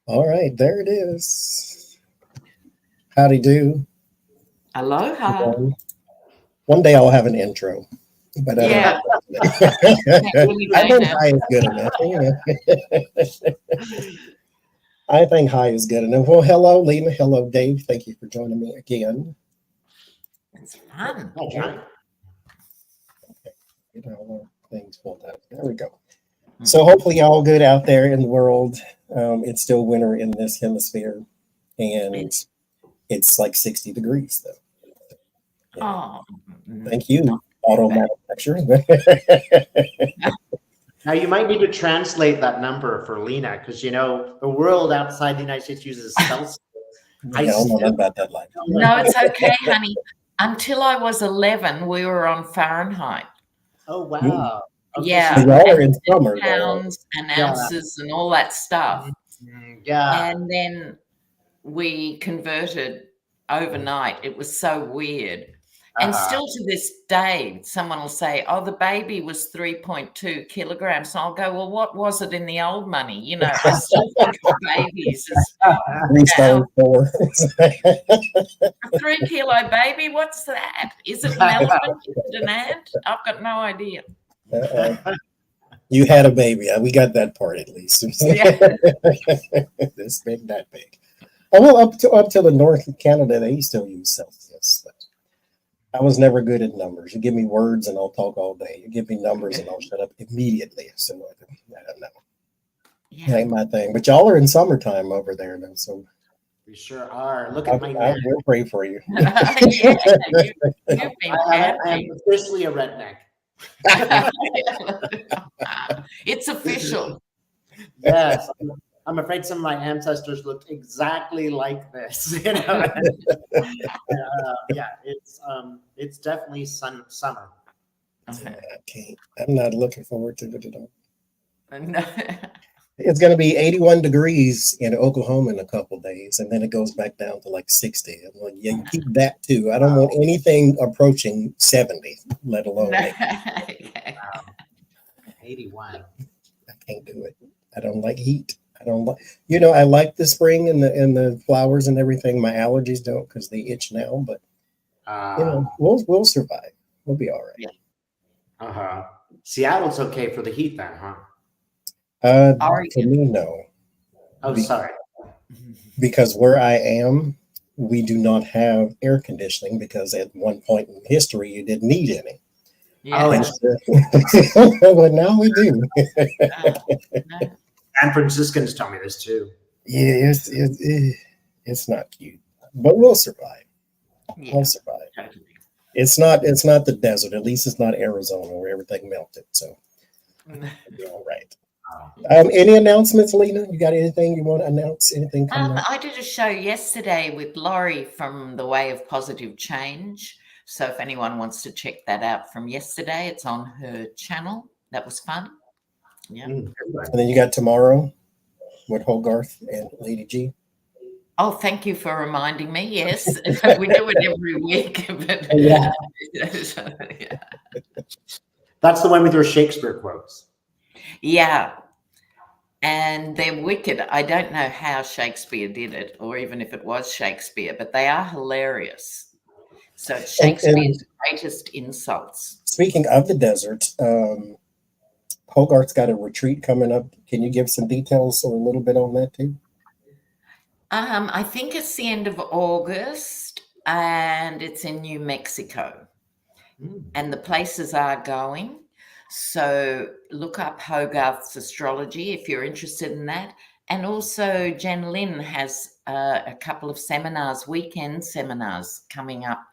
All right, there it is. Howdy do. Aloha. One day I'll have an intro, but I don't. Yeah. I think hi is good enough. I think hi is good enough. Well, hello, Lena. Hello, Dave. Thank you for joining me again. It's fun. Okay. Get all the things pulled out. There we go. So hopefully all good out there in the world. It's still winter in this hemisphere, and it's like 60 degrees though. Oh, thank you, auto manufacturing. Now you might need to translate that number for Lena, because you know the world outside the United States uses Celsius. I don't know about that life. No, it's okay, honey. Until I was 11, we were on Fahrenheit. Oh wow! Okay, yeah, so y'all are in summer, pounds and ounces and all that stuff. Yeah, and then we converted overnight. It was so weird. And still to this day, someone will say, oh, the baby was 3.2 kilograms. And I'll go, well, what was it in the old money? You know, I still think of babies as 4. a 3 kilo baby. What's that? Is it an elephant? Is it an ant? I've got no idea. You had a baby. We got that part at least. This big, that big. Oh, well, up to the north of Canada, they still use Celsius. But I was never good at numbers. You give me words and I'll talk all day. You give me numbers and I'll shut up immediately. So I don't know. Yeah. That ain't my thing. But y'all are in summertime over there now, so we sure are. Look at my neck. We'll pray for you. I am officially a redneck. It's official. Yes. I'm afraid some of my ancestors looked exactly like this. You know? Yeah, it's definitely summer. Okay. I'm not looking forward to it at all. No. It's going to be 81 degrees in Oklahoma in a couple of days, and then it goes back down to like 60. I'm like, yeah, you keep that too. I don't want anything approaching 70, let alone 81. I can't do it. I don't like heat. I don't like, I like the spring and the flowers and everything. My allergies don't because they itch now, but we'll survive. We'll be all right. Seattle's okay for the heat then, huh? For me, no. Oh, sorry. Because where I am, we do not have air conditioning because at one point in history you didn't need any. Yeah. But now we do. San Franciscans tell me this too. Yeah, it's not cute, but we'll survive. Yeah. We'll survive. It's not the desert. At least it's not Arizona where everything melted. So we'll be all right. Any announcements, Lena? You got anything you want to announce? Anything coming up? I did a show yesterday with Laurie from The Way of Positive Change. So if anyone wants to check that out from yesterday, it's on her channel. That was fun. Yeah. And then you got tomorrow with Hogarth and Lady G. Oh, thank you for reminding me. Yes, we do it every week. But, yeah. That's the one with your Shakespeare quotes. Yeah. And they're wicked. I don't know how Shakespeare did it, or even if it was Shakespeare, but they are hilarious. So it's Shakespeare's greatest insults. Speaking of the desert, Hogarth's got a retreat coming up. Can you give some details or a little bit on that too? I think it's the end of August, and it's in New Mexico. And the places are going. So look up Hogarth's astrology if you're interested in that. And also Jen Lynn has a couple of seminars, weekend seminars coming up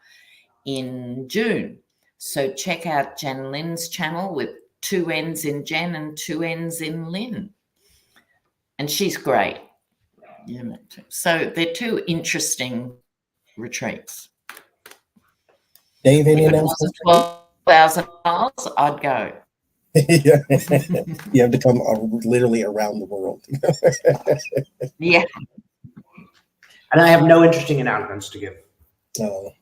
in June. So check out Jen Lynn's channel with 2 N's in Jen and 2 N's in Lynn. And she's great. Yeah. So they're 2 interesting retreats. Dave, any announcements? 12,000 miles, I'd go. Yeah. You have to come literally around the world. Yeah. And I have no interesting announcements to give. We'll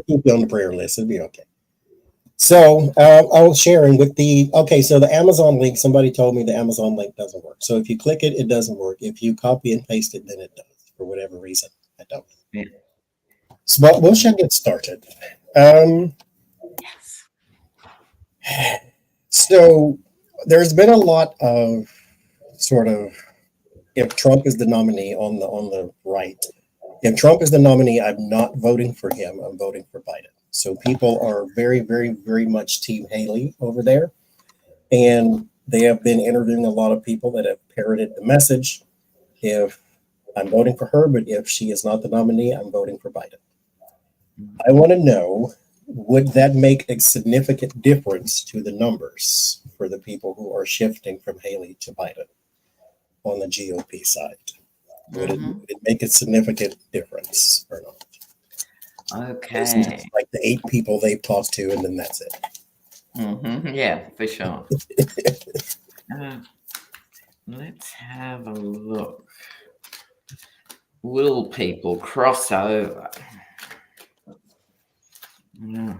keep you on the prayer list. It'll be okay. So I'll share with so the Amazon link, somebody told me the Amazon link doesn't work. So if you click it, it doesn't work. If you copy and paste it, then it does for whatever reason. I don't know. Yeah. So but we'll get started. Yes. So there's been a lot of sort of, if Trump is the nominee on the right, if Trump is the nominee, I'm not voting for him. I'm voting for Biden. So people are very, very, very much Team Haley over there. And they have been interviewing a lot of people that have parroted the message. If I'm voting for her, but if she is not the nominee, I'm voting for Biden. I want to know, would that make a significant difference to the numbers for the people who are shifting from Haley to Biden on the GOP side? Would it make a significant difference or not? Okay. Like the 8 people they've talked to, and then that's it. Yeah, for sure. Let's have a look. Will people cross over? Yeah.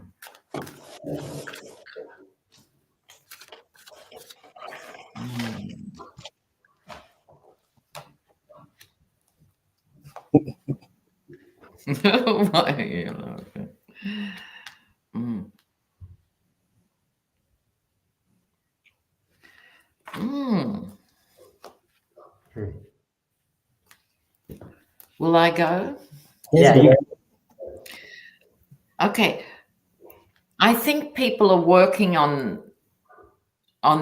Will I go? Yeah. Okay. I think people are working on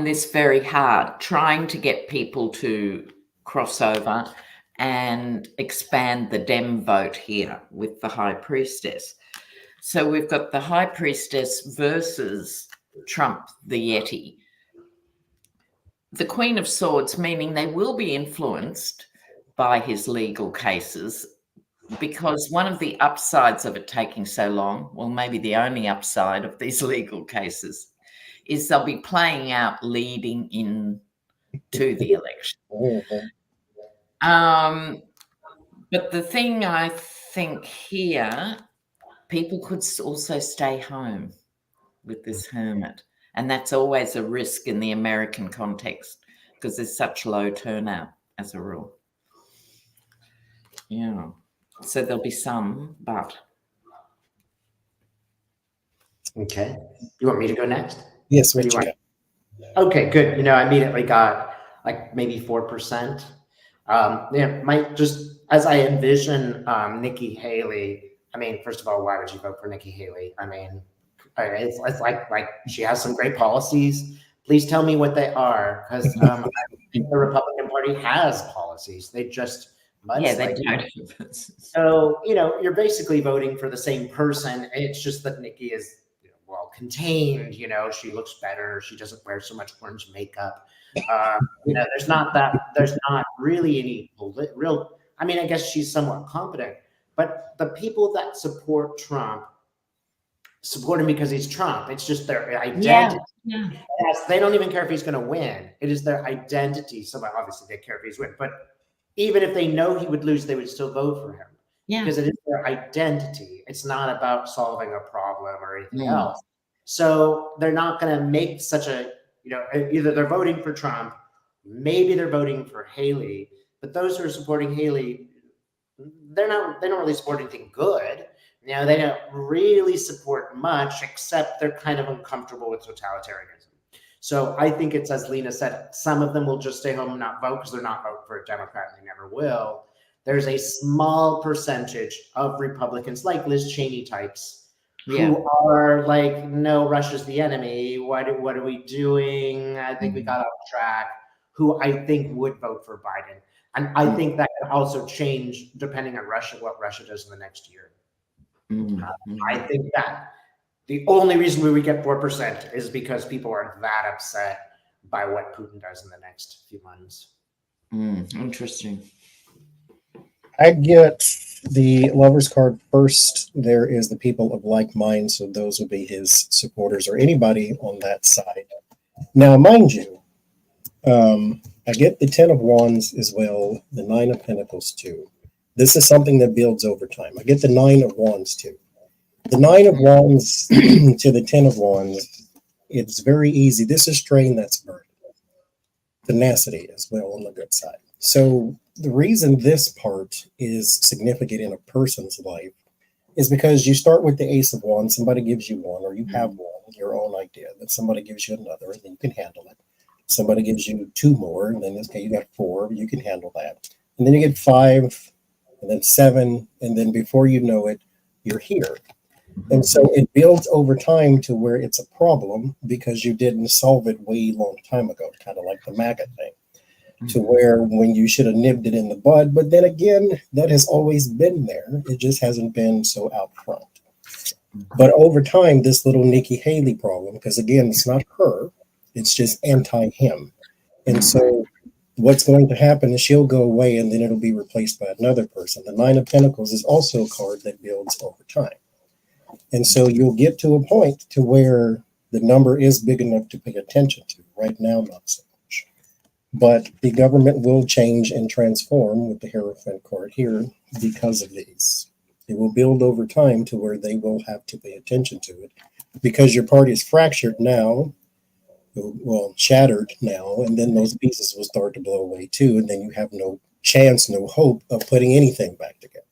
this very hard, trying to get people to cross over and expand the Dem vote here with the High Priestess. So we've got the High Priestess versus Trump, the Yeti. The Queen of Swords, meaning they will be influenced by his legal cases, because one of the upsides of it taking so long, well, maybe the only upside of these legal cases, is they'll be playing out leading into the election. But the thing I think here, people could also stay home with this hermit. And that's always a risk in the American context because there's such low turnout as a rule. Yeah. So there'll be some, but. Okay. You want me to go next? Yes. What do you want? Okay, good. I immediately got like maybe 4%. Just as I envision Nikki Haley. I mean, first of all, why would you vote for Nikki Haley? I mean, it's like she has some great policies. Please tell me what they are, because the Republican Party has policies. They just they don't. So you're basically voting for the same person. It's just that Nikki is well contained. She looks better. She doesn't wear so much orange makeup. There's not really any real. I mean, I guess she's somewhat competent, but the people that support Trump support him because he's Trump. It's just their identity. Yeah. Yes, they don't even care if he's going to win. It is their identity. So obviously they care if he's win, but even if they know he would lose, they would still vote for him. Yeah. Because it is their identity. It's not about solving a problem or anything else. So they're not going to make such a, either they're voting for Trump, maybe they're voting for Haley, but those who are supporting Haley, they don't really support anything good. They don't really support much, except they're kind of uncomfortable with totalitarianism. So I think it's, as Lena said, some of them will just stay home and not vote because they're not voting for a Democrat and they never will. There's a small percentage of Republicans, like Liz Cheney types, who are like, no, Russia's the enemy. What are we doing? I think we got off track, who I think would vote for Biden. And I think that can also change depending on what Russia does in the next year. I think that the only reason we would get 4% is because people are that upset by what Putin does in the next few months. Interesting. I get the lover's card first. There is the people of like mind, so those would be his supporters or anybody on that side. Now, mind you, I get the 10 of Wands as well, the 9 of Pentacles too. This is something that builds over time. I get the 9 of Wands too. The 9 of Wands to the 10 of Wands, it's very easy. This is strain, that's burden. Tenacity as well on the good side. So the reason this part is significant in a person's life is because you start with the Ace of Wands, somebody gives you one, or you have one, your own idea, then somebody gives you another, and then you can handle it. Somebody gives you 2 more, and then okay, you got 4, you can handle that. And then you get 5, and then 7, and then before you know it, you're here. And so it builds over time to where it's a problem because you didn't solve it way long time ago, kind of like the MAGA thing, to where when you should have nipped it in the bud. But then again, that has always been there. It just hasn't been so out front. But over time, this little Nikki Haley problem, because again, it's not her, it's just anti-him. And so what's going to happen is she'll go away and then it'll be replaced by another person. The 9 of Pentacles is also a card that builds over time. And so you'll get to a point to where the number is big enough to pay attention to. Right now, not so much. But the government will change and transform with the Hierophant card here because of these. It will build over time to where they will have to pay attention to it because your party is fractured now, well, shattered now, and then those pieces will start to blow away too. And then you have no chance, no hope of putting anything back together,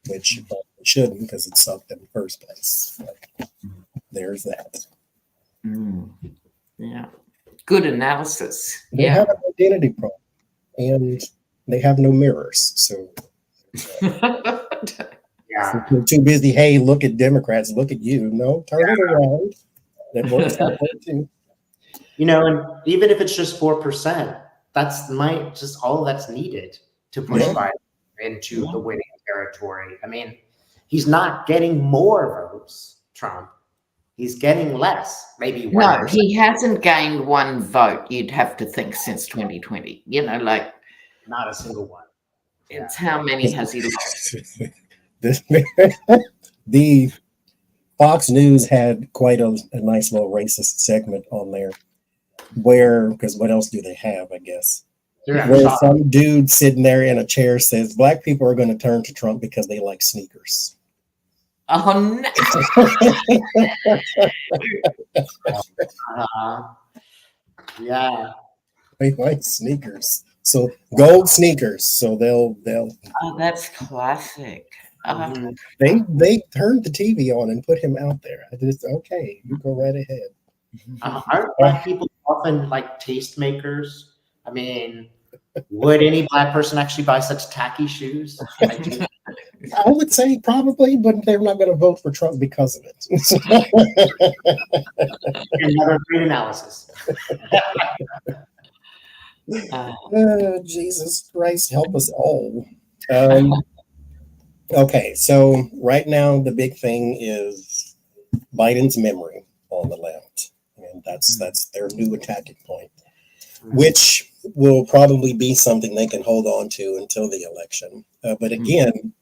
which you probably shouldn't because it sucked in the first place. But there's that. Yeah. Good analysis. They have an identity problem and they have no mirrors. So Yeah. you're too busy, hey, look at Democrats, look at you. No, turn it around. That works that way too. You know, and even if it's just 4%, that's just all that's needed to push Biden into the winning territory. I mean, he's not getting more votes, Trump. He's getting less, maybe 1%. No, he hasn't gained 1 vote, you'd have to think, since 2020. You know, like not a single one. It's how many has he lost? The Fox News had quite a nice little racist segment on there where, because what else do they have, I guess? Where some dude sitting there in a chair says, Black people are going to turn to Trump because they like sneakers. Oh, no. Yeah. They like sneakers. So gold sneakers. So they'll Oh, that's classic. They turned the TV on and put him out there. I just, okay, you go right ahead. Aren't Black people often like tastemakers? I mean, would any Black person actually buy such tacky shoes? I would say probably, but they're not going to vote for Trump because of it. Another great analysis. Jesus Christ, help us all. Okay, so right now the big thing is Biden's memory on the left, and that's their new attacking point, which will probably be something they can hold on to until the election. But again,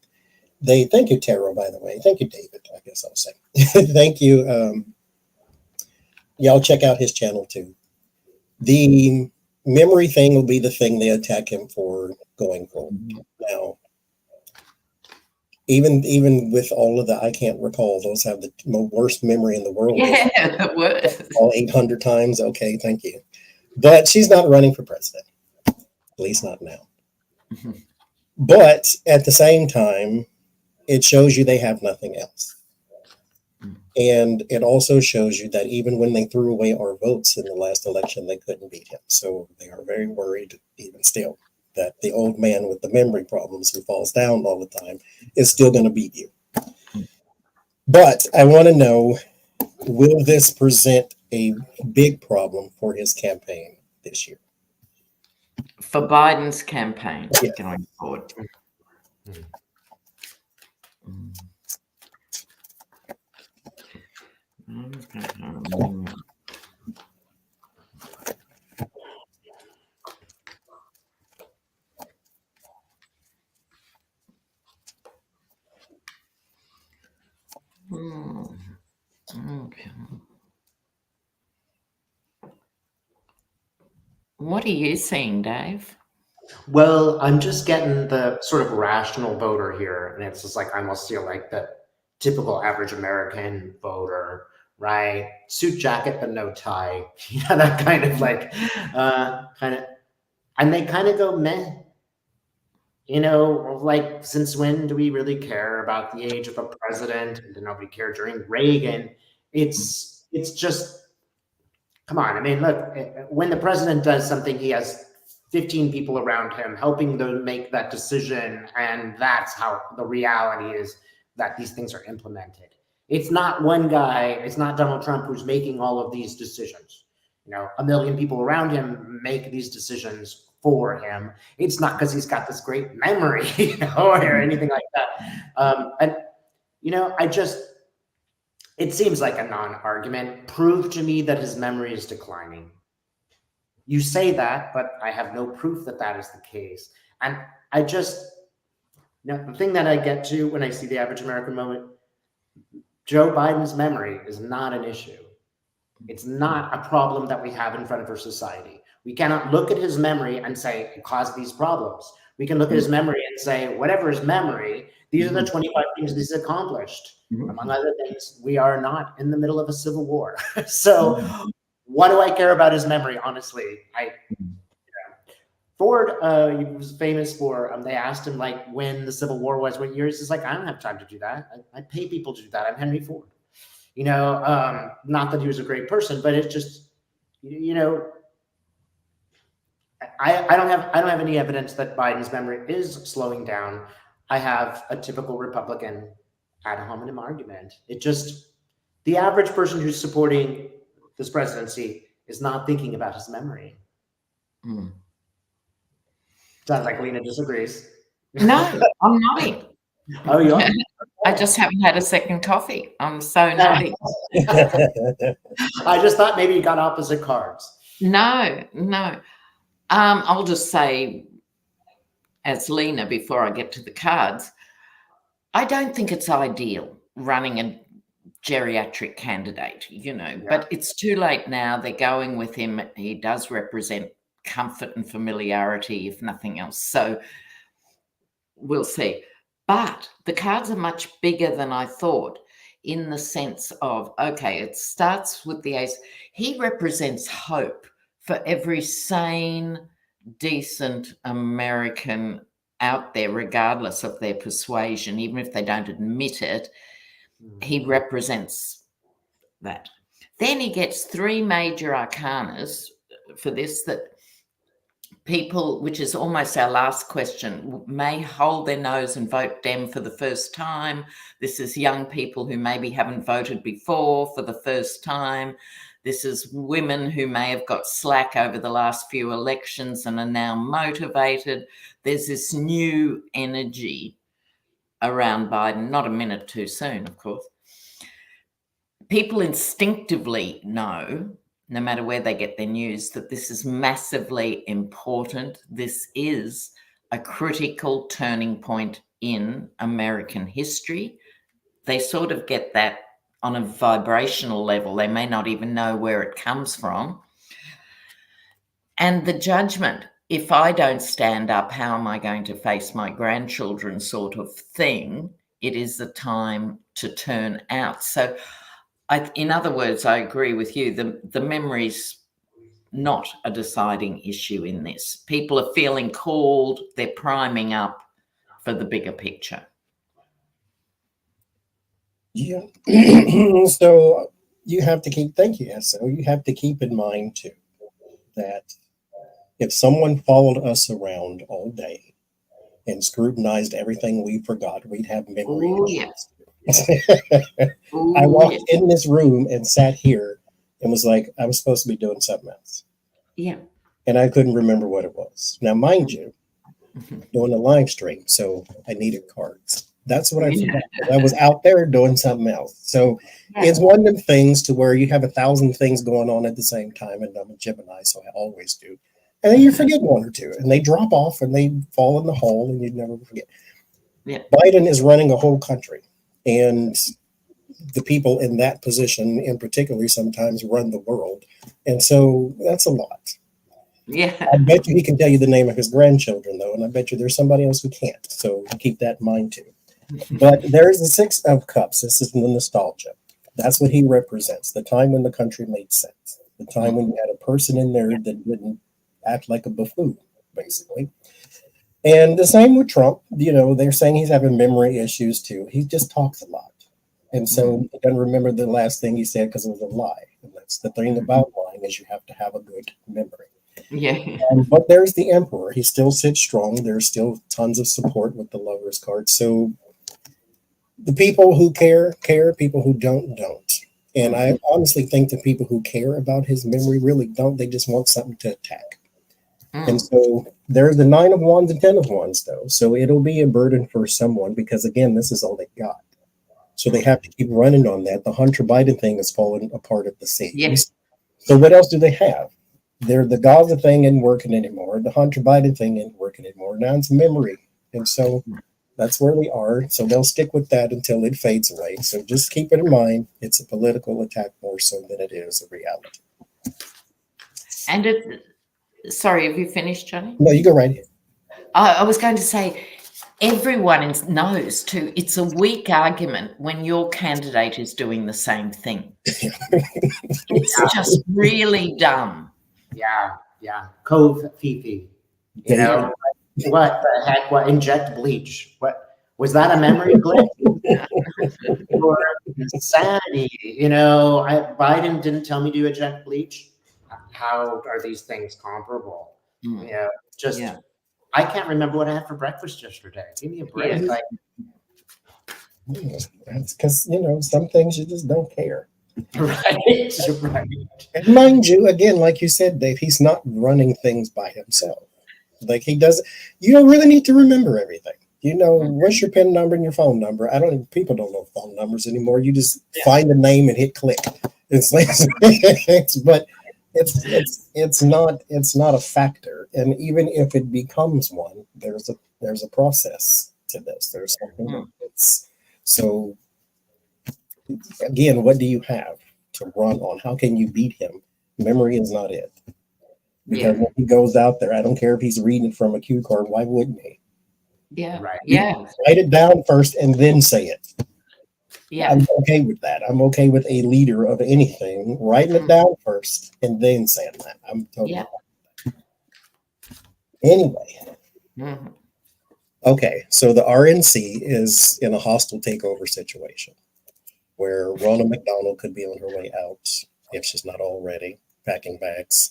thank you, Taro, by the way. Thank you, David, I guess I'll say. Thank you. Y'all check out his channel too. The memory thing will be the thing they attack him for going forward. Now, even with all of the, I can't recall, those have the worst memory in the world. Yeah, the worst. All 800 times. Okay, thank you. But she's not running for president, at least not now. But at the same time, it shows you they have nothing else. And it also shows you that even when they threw away our votes in the last election, they couldn't beat him. So they are very worried, even still, that the old man with the memory problems who falls down all the time is still going to beat you. But I want to know, will this present a big problem for his campaign this year? For Biden's campaign Yeah. going forward. Okay. What are you seeing, Dave? Well, I'm just getting the sort of rational voter here, and it's just like I almost feel like the typical average American voter, right? Suit jacket but no tie, that kind of like, and they kind of go meh. Like, since when do we really care about the age of a president? Did nobody care during Reagan? It's just, come on. I mean, look, when the president does something, he has 15 people around him helping them make that decision. And that's how the reality is that these things are implemented. It's not one guy, it's not Donald Trump who's making all of these decisions. A million people around him make these decisions for him. It's not because he's got this great memory, or anything like that. It seems like a non-argument. Prove to me that his memory is declining. You say that, but I have no proof that that is the case. And the thing that I get to when I see the average American moment, Joe Biden's memory is not an issue. It's not a problem that we have in front of our society. We cannot look at his memory and say it caused these problems. We can look at his memory and say, whatever his memory, these are the 25 things he's accomplished. Among other things, we are not in the middle of a civil war. So what do I care about his memory? Honestly, Ford, he was famous for, they asked him like when the Civil War was, what years? He's like, I don't have time to do that. I pay people to do that. I'm Henry Ford. Not that he was a great person, but it's just, I don't have any evidence that Biden's memory is slowing down. I have a typical Republican ad hominem argument. The average person who's supporting this presidency is not thinking about his memory. Sounds like Lena disagrees. No, I'm nodding. Oh, you are? I just haven't had a second coffee. I'm so nodding. I just thought maybe you got opposite cards. No. I'll just say, as Lena, before I get to the cards, I don't think it's ideal running a geriatric candidate, but it's too late now. They're going with him. He does represent comfort and familiarity, if nothing else. So we'll see. But the cards are much bigger than I thought, in the sense of, okay, it starts with the ace. He represents hope for every sane, decent American out there, regardless of their persuasion, even if they don't admit it. He represents that. Then he gets 3 major arcanas for this, that people, which is almost our last question, may hold their nose and vote Dem for the first time. This is young people who maybe haven't voted before for the first time. This is women who may have got slack over the last few elections and are now motivated. There's this new energy around Biden, not a minute too soon, of course. People instinctively know, no matter where they get their news, that this is massively important. This is a critical turning point in American history. They sort of get that on a vibrational level. They may not even know where it comes from. And the judgment, if I don't stand up, how am I going to face my grandchildren sort of thing? It is the time to turn out. So in other words, I agree with you. The memory's not a deciding issue in this. People are feeling called. They're priming up for the bigger picture. Yeah. So you have to keep, thank you, so you have to keep in mind too, that if someone followed us around all day and scrutinized everything we forgot, we'd have memory issues. I walked in this room and sat here and was like, I was supposed to be doing something else. Yeah. And I couldn't remember what it was. Now, mind you, doing a live stream, so I needed cards. That's what I forgot. I was out there doing something else. So it's one of them things to where you have 1,000 things going on at the same time, and I'm a Gemini, so I always do. And then you forget one or two, and they drop off and they fall in the hole, and you never forget. Yeah. Biden is running a whole country, and the people in that position in particular sometimes run the world. And so that's a lot. Yeah. I bet you he can tell you the name of his grandchildren, though, and I bet you there's somebody else who can't. So keep that in mind, too. But there's the Six of Cups. This is the nostalgia. That's what he represents. The time when the country made sense. The time when you had a person in there that didn't act like a buffoon, basically. And the same with Trump. They're saying he's having memory issues too. He just talks a lot. And so he doesn't remember the last thing he said because it was a lie. And that's the thing about lying, is you have to have a good memory. Yeah. But there's the Emperor. He still sits strong. There's still tons of support with the Lovers card. So the people who care. People who don't. And I honestly think the people who care about his memory really don't. They just want something to attack. And so there's the 9 of Wands and 10 of Wands, though. So it'll be a burden for someone because, again, this is all they got. So they have to keep running on that. The Hunter Biden thing is falling apart at the seams. Yes. So what else do they have? The Gaza thing isn't working anymore. The Hunter Biden thing isn't working anymore. Now it's memory. And so that's where they are. So they'll stick with that until it fades away. So just keep it in mind. It's a political attack more so than it is a reality. And sorry, have you finished, Johnny? No, you go right ahead. I was going to say, everyone knows too, it's a weak argument when your candidate is doing the same thing. It's just really dumb. Yeah. Cove Fifi. What the heck? What, inject bleach? What was that, a memory glitch? Or insanity? Biden didn't tell me to inject bleach. How are these things comparable? I can't remember what I had for breakfast yesterday. Give me a break. That's because some things you just don't care. Right. And mind you, again, like you said, Dave, he's not running things by himself. Like he does. You don't really need to remember everything. What's your PIN number and your phone number? People don't know phone numbers anymore. You just find a name and hit click. It's like, but it's not a factor. And even if it becomes one, there's a process to this. There's something that's so. Again, what do you have to run on? How can you beat him? Memory is not it. Because when he goes out there, I don't care if he's reading from a cue card. Why wouldn't he? Yeah. Right. Yeah. Write it down first and then say it. Yeah. I'm okay with that. I'm okay with a leader of anything writing it down first and then saying that. I'm totally fine. Anyway. Mm-hmm. Okay, so the RNC is in a hostile takeover situation where Ronald McDonald could be on her way out if she's not already packing bags.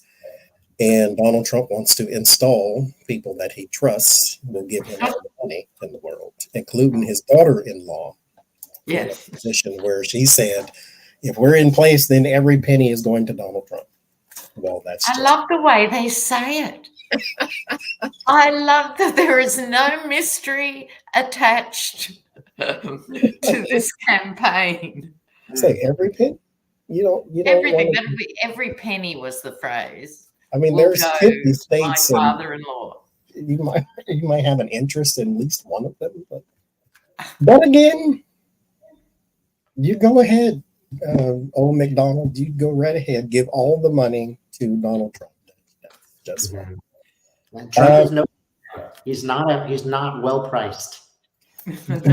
And Donald Trump wants to install people that he trusts will give him all the money in the world, including his daughter-in-law. Yes. In a position where she said, if we're in place, then every penny is going to Donald Trump. Well, I love the way they say it. I love that there is no mystery attached to this campaign. Say every penny? You don't Everything. Every penny was the phrase. I mean, there's 50 states. My father-in-law. You might have an interest in at least one of them, but again, you go ahead, old McDonald. You go right ahead. Give all the money to Donald Trump. That's just fine. Trump is he's not well priced. But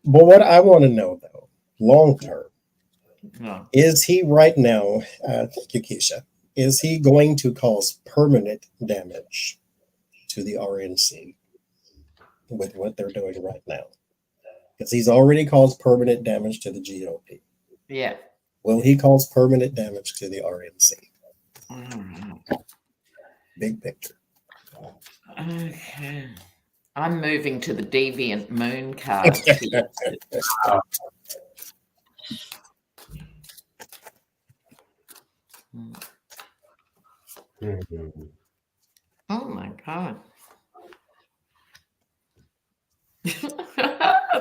what I want to know though, long term, is he right now? Thank you, Keisha. Is he going to cause permanent damage to the RNC with what they're doing right now? Because he's already caused permanent damage to the GOP. Yeah. Will he cause permanent damage to the RNC? Big picture. Okay. I'm moving to the Deviant Moon card. Oh my God.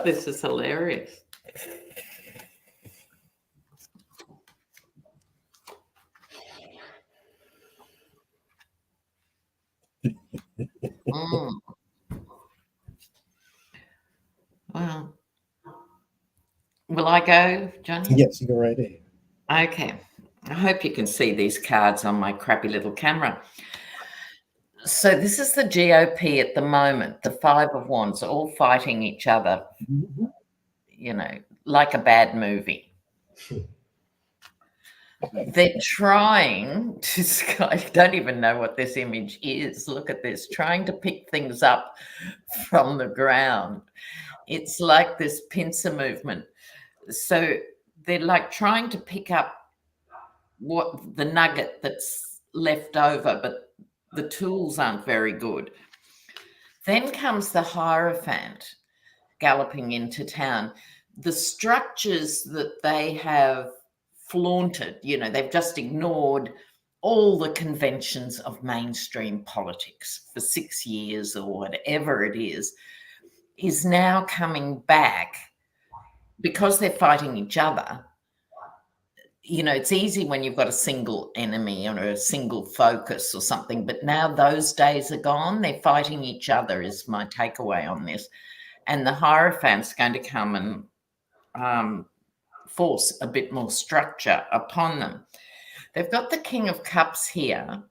This is hilarious. Well, will I go, Johnny? Yes, you go right ahead. Okay. I hope you can see these cards on my crappy little camera. So this is the GOP at the moment, the Five of Wands, all fighting each other, you know, like a bad movie. They're trying to, I don't even know what this image is. Look at this, trying to pick things up from the ground. It's like this pincer movement. So they're like trying to pick up what the nugget that's left over, but the tools aren't very good. Then comes the Hierophant galloping into town. The structures that they have flaunted, you know, they've just ignored all the conventions of mainstream politics for 6 years or whatever it is now coming back because they're fighting each other. You know, it's easy when you've got a single enemy or a single focus or something, but now those days are gone. They're fighting each other is my takeaway on this. And the Hierophant's going to come and force a bit more structure upon them. They've got the King of Cups here.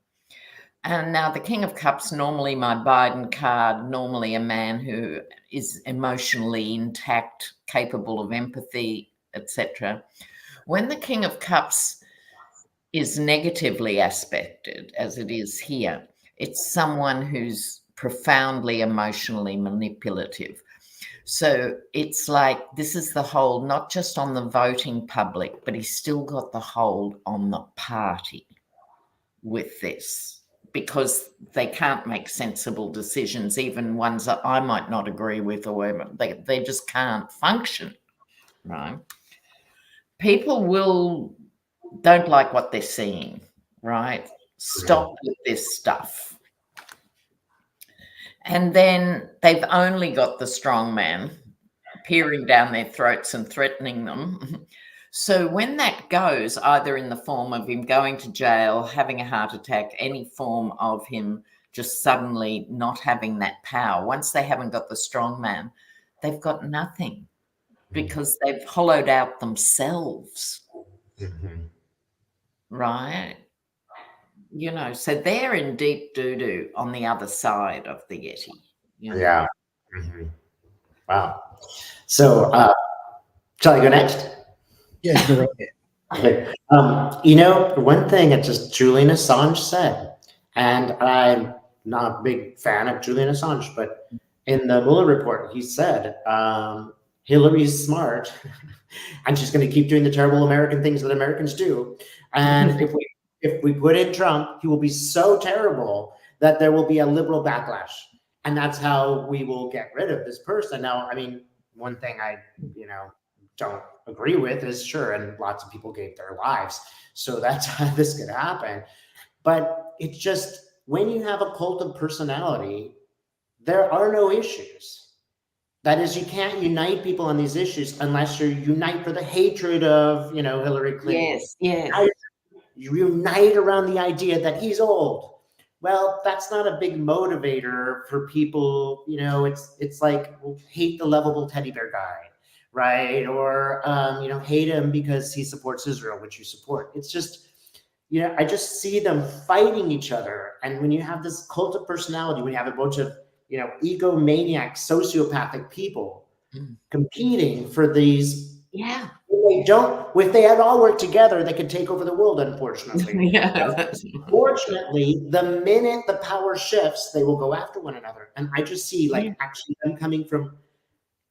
And now the King of Cups, normally my Biden card, normally a man who is emotionally intact, capable of empathy, etc. When the King of Cups is negatively aspected, as it is here, it's someone who's profoundly emotionally manipulative. So it's like this is the hold, not just on the voting public, but he's still got the hold on the party with this because they can't make sensible decisions, even ones that I might not agree with or whatever. They just can't function, right? People don't like what they're seeing, right? Stop with this stuff. And then they've only got the strong man peering down their throats and threatening them. So when that goes, either in the form of him going to jail, having a heart attack, any form of him just suddenly not having that power, once they haven't got the strong man, they've got nothing. Because they've hollowed out themselves, right? You know, so they're in deep doo-doo on the other side of the Yeti. You know? Yeah. Wow. So, shall I go next? Yeah, go right ahead. Okay. You know, one thing that just Julian Assange said, and I'm not a big fan of Julian Assange, but in the Mueller report, he said, Hillary's smart and she's going to keep doing the terrible American things that Americans do. And if we put in Trump, he will be so terrible that there will be a liberal backlash. And that's how we will get rid of this person. Now, I mean, one thing I, don't agree with is sure, and lots of people gave their lives. So that's how this could happen. But it's just when you have a cult of personality, there are no issues. That is, you can't unite people on these issues unless you unite for the hatred of, Hillary Clinton. Yes. You unite around the idea that he's old. Well, that's not a big motivator for people. It's like hate the lovable teddy bear guy, right? Or hate him because he supports Israel, which you support. It's just, I just see them fighting each other. And when you have this cult of personality, when you have a bunch of egomaniac, sociopathic people competing for these. Yeah. If they had all worked together, they could take over the world, unfortunately. Fortunately, the minute the power shifts, they will go after one another. And I just see actually them coming from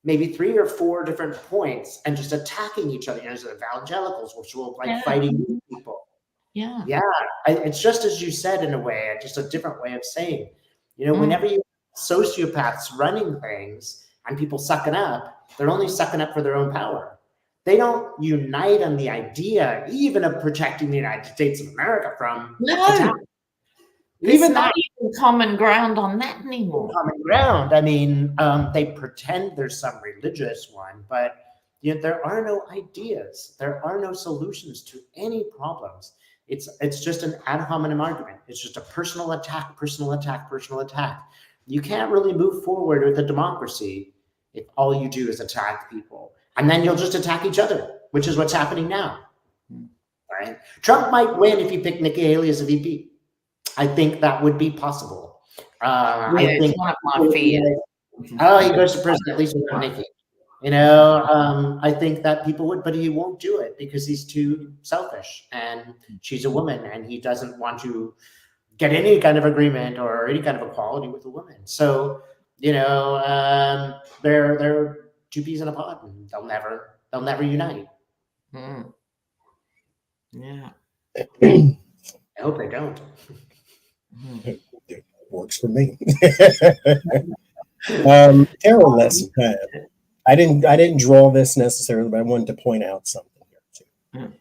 maybe 3 or 4 different points and just attacking each other. There's the evangelicals, which will fighting people. Yeah. Yeah. It's just as you said, in a way, just a different way of saying, whenever you sociopaths running things and people sucking up, they're only sucking up for their own power. They don't unite on the idea even of protecting the United States of America from attack. Even not even common ground on that anymore. Common ground. I mean, they pretend there's some religious one, but there are no ideas. There are no solutions to any problems. It's just an ad hominem argument. It's just a personal attack, personal attack, personal attack. You can't really move forward with a democracy if all you do is attack people. And then you'll just attack each other, which is what's happening now. Right? Trump might win if he picked Nikki Haley as a VP. I think that would be possible. I think it's one of my fears. oh, he goes to prison at least without Nikki. I think that people would, but he won't do it because he's too selfish, and she's a woman, and he doesn't want to get any kind of agreement or any kind of equality with a woman. So, they're two peas in a pod, and they'll never unite. Yeah. I hope they don't. It works for me. Tarot lesson. I didn't draw this necessarily, but I wanted to point out something here too.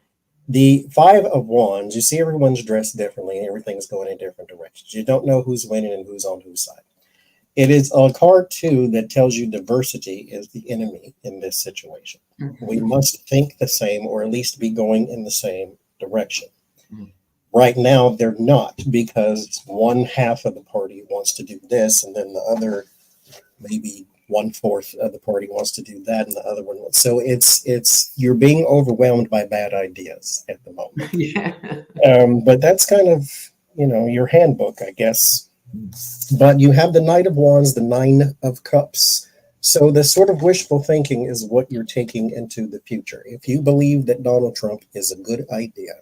The 5 of Wands, you see everyone's dressed differently and everything's going in different directions. You don't know who's winning and who's on whose side. It is a card too that tells you diversity is the enemy in this situation. We must think the same, or at least be going in the same direction. Right now, they're not, because one half of the party wants to do this, and then the other, maybe 1/4 of the party wants to do that, and the other one wants. So it's you're being overwhelmed by bad ideas at the moment. But that's kind of your handbook, I guess. But you have the Knight of Wands, the 9 of Cups. So this sort of wishful thinking is what you're taking into the future. If you believe that Donald Trump is a good idea,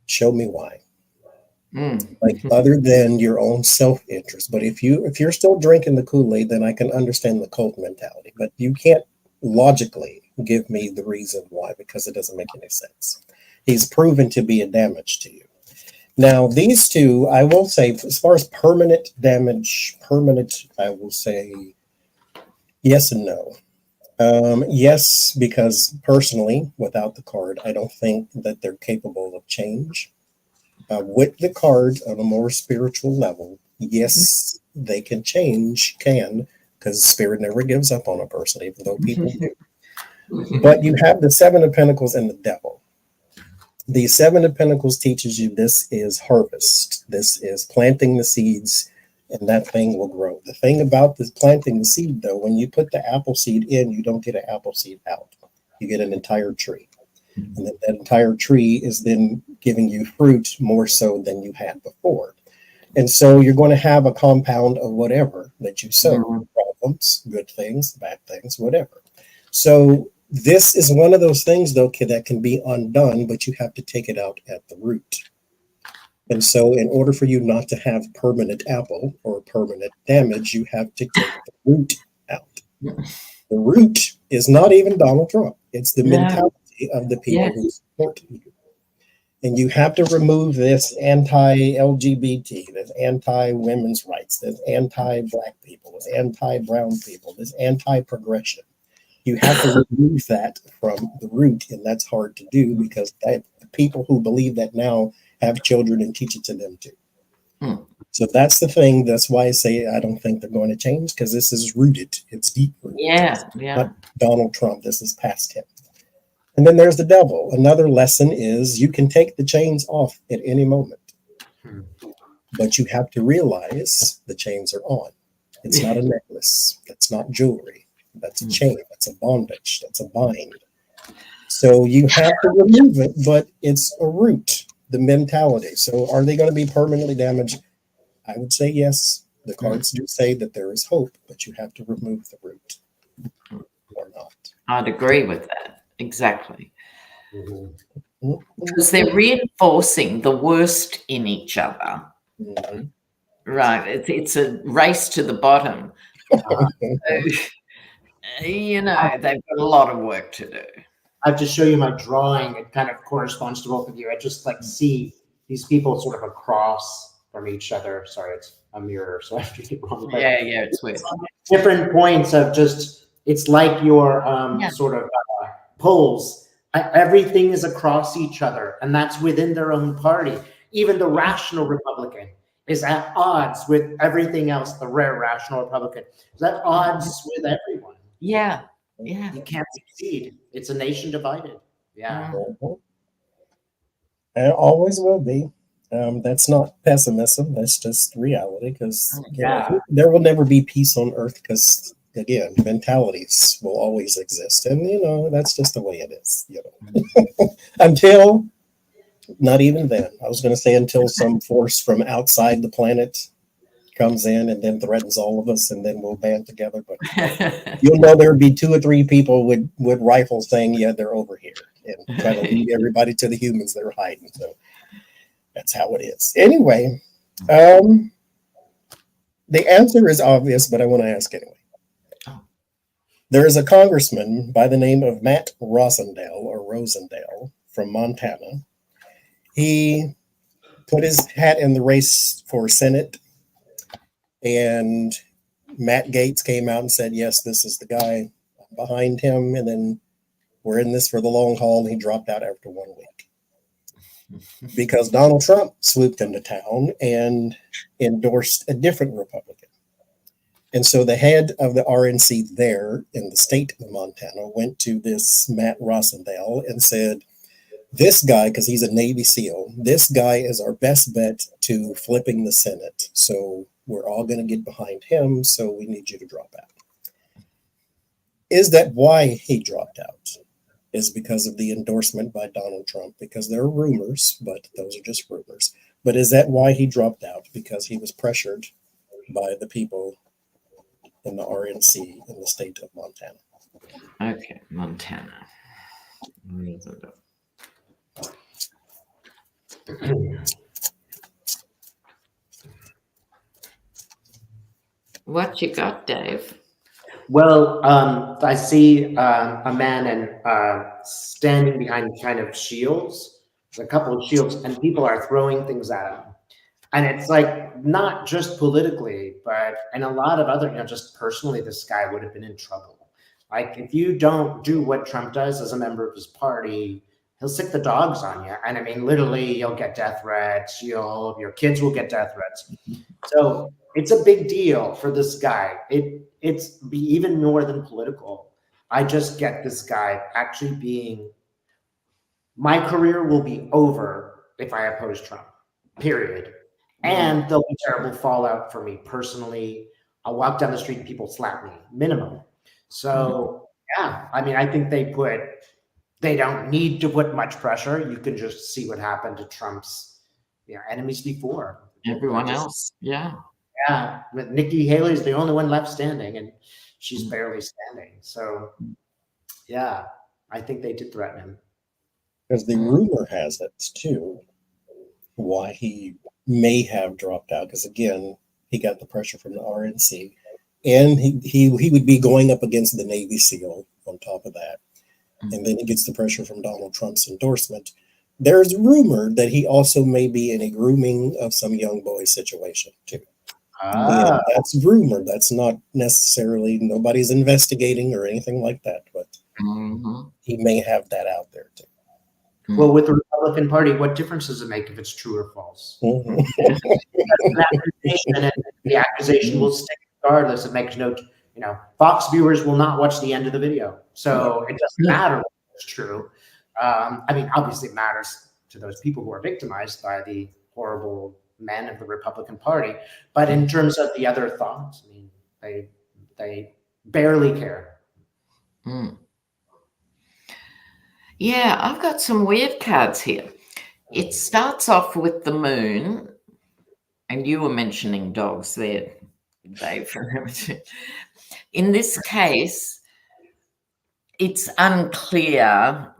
show me why. Like, other than your own self-interest. But if you're still drinking the Kool-Aid, then I can understand the cult mentality. But you can't logically give me the reason why, because it doesn't make any sense. He's proven to be a damage to you. Now, these two, I will say, as far as permanent damage, I will say yes and no. Yes, because personally, without the card, I don't think that they're capable of change. With the card on a more spiritual level, yes, they can change, because spirit never gives up on a person, even though people do. But you have the 7 of Pentacles and the Devil. The 7 of Pentacles teaches you this is harvest. This is planting the seeds, and that thing will grow. The thing about this planting the seed, though, when you put the apple seed in, you don't get an apple seed out. You get an entire tree. And that entire tree is then giving you fruit more so than you had before. And so you're going to have a compound of whatever that you sow. Problems, good things, bad things, whatever. So this is one of those things, though, that can be undone, but you have to take it out at the root. And so in order for you not to have permanent apple or permanent damage, you have to take the root out. The root is not even Donald Trump. It's the mentality of the people who support you. And you have to remove this anti-LGBT, this anti-women's rights, this anti-black people, this anti-brown people, this anti-progression. You have to remove that from the root, and that's hard to do because the people who believe that now have children and teach it to them too. So that's the thing. That's why I say I don't think they're going to change, because this is rooted. It's deep rooted. It's not Donald Trump. This is past him. And then there's the Devil. Another lesson is you can take the chains off at any moment, but you have to realize the chains are on. It's not a necklace. That's not jewelry. That's a chain. That's a bondage. That's a bind. So you have to remove it, but it's a root, the mentality. So are they going to be permanently damaged? I would say yes. The cards do say that there is hope, but you have to remove the root or not. I'd agree with that. Exactly. Because they're reinforcing the worst in each other. Right. It's a race to the bottom. They've got a lot of work to do. I have to show you my drawing. It kind of corresponds to both of you. I just see these people sort of across from each other. Sorry, it's a mirror, so I have to get wrong. Yeah, it's weird. Different points of just, it's like your sort of poles. Everything is across each other, and that's within their own party. Even the rational Republican is at odds with everything else. The rare rational Republican is at odds with everyone. Yeah. You can't succeed. It's a nation divided. Yeah. And it always will be. That's not pessimism. That's just reality, because there will never be peace on earth, because, again, mentalities will always exist. And, that's just the way it is, until not even then. I was going to say until some force from outside the planet comes in and then threatens all of us, and then we'll band together. But you'll know there would be 2 or 3 people with rifles saying, yeah, they're over here, and try to lead everybody to the humans they're hiding. So that's how it is. Anyway, the answer is obvious, but I want to ask anyway. There is a congressman by the name of Matt Rosendale from Montana. He put his hat in the race for Senate, and Matt Gaetz came out and said, yes, this is the guy behind him. And then we're in this for the long haul. And he dropped out after 1 week because Donald Trump swooped into town and endorsed a different Republican. And so the head of the RNC there in the state of Montana went to this Matt Rosendale and said, this guy, because he's a Navy SEAL, this guy is our best bet to flipping the Senate. So we're all going to get behind him. So we need you to drop out. Is that why he dropped out? Is because of the endorsement by Donald Trump? Because there are rumors, but those are just rumors. But is that why he dropped out? Because he was pressured by the people in the RNC in the state of Montana. Okay, Montana. What you got, Dave? Well, I see a man and standing behind kind of shields, a couple of shields, and people are throwing things at him. And it's like not just politically, but and a lot of other, just personally, this guy would have been in trouble. Like if you don't do what Trump does as a member of his party, he'll sick the dogs on you. And I mean, literally, you'll get death threats. Your kids will get death threats. So it's a big deal for this guy. It's even more than political. I just get this guy actually being, my career will be over if I oppose Trump, period. And there'll be terrible fallout for me personally. I'll walk down the street and people slap me, minimum. So yeah, I mean, I think they don't need to put much pressure. You can just see what happened to Trump's enemies before. Everyone else, yeah. Yeah, with Nikki Haley's the only one left standing, and she's barely standing. So yeah, I think they did threaten him. Because the rumor has it too, why he may have dropped out, because again, he got the pressure from the RNC, and he would be going up against the Navy SEAL on top of that, and then he gets the pressure from Donald Trump's endorsement. There's rumor that he also may be in a grooming of some young boy situation too. And that's rumor. That's not necessarily, nobody's investigating or anything like that, but he may have that out there too. Well, with the Republican Party, what difference does it make if it's true or false? An accusation, and the accusation will stick regardless. It makes no, Fox viewers will not watch the end of the video, so it doesn't matter if it's true. I mean, obviously, it matters to those people who are victimized by the horrible men of the Republican Party, but in terms of the other thoughts, I mean, they barely care. Yeah, I've got some weird cards here. It starts off with the moon, and you were mentioning dogs there, Dave. In this case, it's unclear.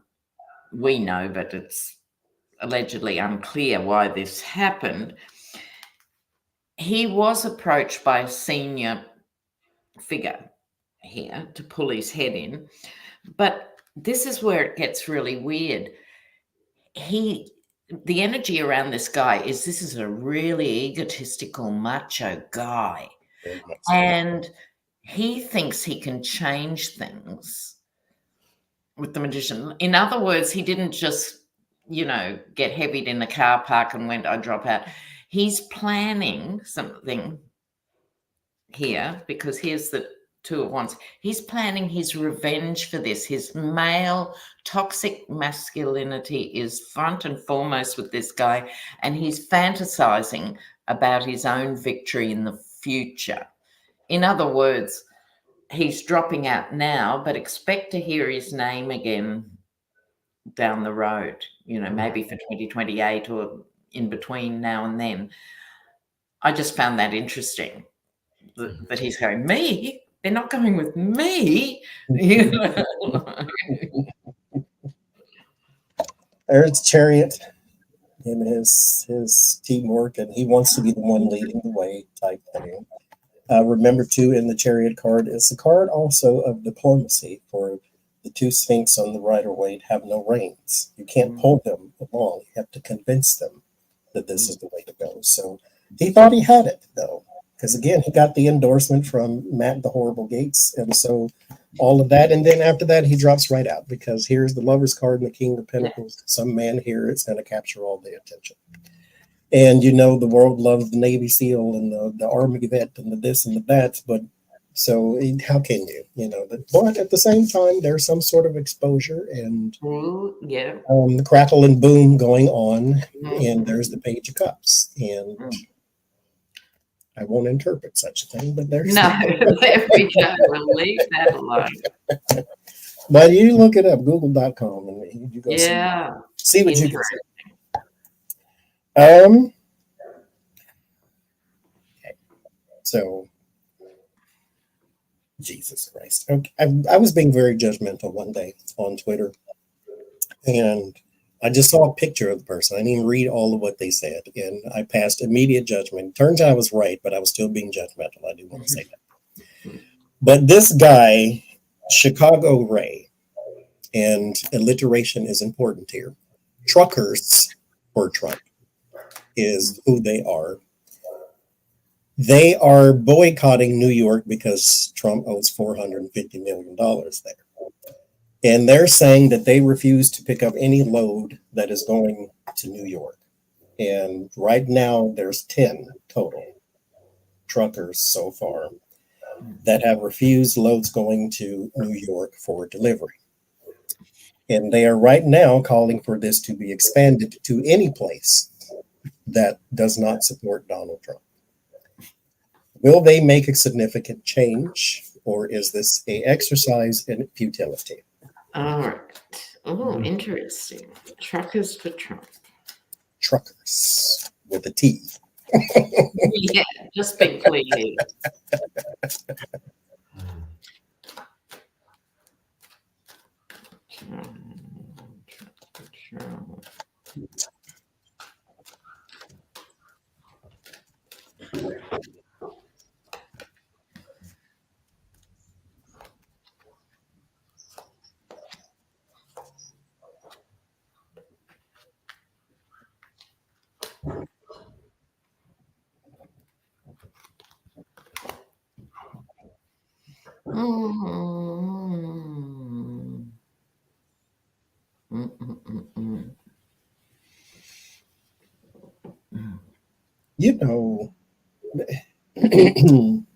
We know, but it's allegedly unclear why this happened. He was approached by a senior figure here to pull his head in, but this is where it gets really weird. The energy around this guy is this is a really egotistical, macho guy, and he thinks he can change things with the magician. In other words, he didn't just, get heavied in the car park and went, I drop out. He's planning something here, because here's the two at once. He's planning his revenge for this. His male toxic masculinity is front and foremost with this guy, and he's fantasizing about his own victory in the future. In other words, he's dropping out now, but expect to hear his name again down the road, maybe for 2028 or in between now and then. I just found that interesting that he's going, me? They're not going with me. There's Chariot and his teamwork, and he wants to be the one leading the way type thing. Remember, too, in the Chariot card is a card also of diplomacy for the two Sphinx on the Rider-Waite have no reins. You can't pull them along. You have to convince them that this is the way to go. So he thought he had it, though, because, again, he got the endorsement from Matt the Horrible Gates, and so all of that. And then after that, he drops right out because here's the Lover's card and the King of Pentacles. Some man here is going to capture all the attention. And, the world loves the Navy SEAL and the Army vet and the this and the that. But so how can you, but at the same time, there's some sort of exposure and the crackle and boom going on. And there's the Page of Cups. And I won't interpret such a thing, but there's no, there we go. We'll leave that alone. But you look it up, google.com, and you go see what you can see. Okay. So, Jesus Christ. Okay. I was being very judgmental one day on Twitter, and I just saw a picture of the person. I didn't even read all of what they said, and I passed immediate judgment. Turns out I was right, but I was still being judgmental. I do want to say that. But this guy, Chicago Ray, and alliteration is important here. Truckers for Trump is who they are. They are boycotting New York because Trump owes $450 million there. And they're saying that they refuse to pick up any load that is going to New York. And right now, there's 10 total truckers so far that have refused loads going to New York for delivery. And they are right now calling for this to be expanded to any place that does not support Donald Trump. Will they make a significant change, or is this an exercise in futility? All right. Oh, interesting. Truckers for Trump. Truckers with a T. Yeah, just be clear.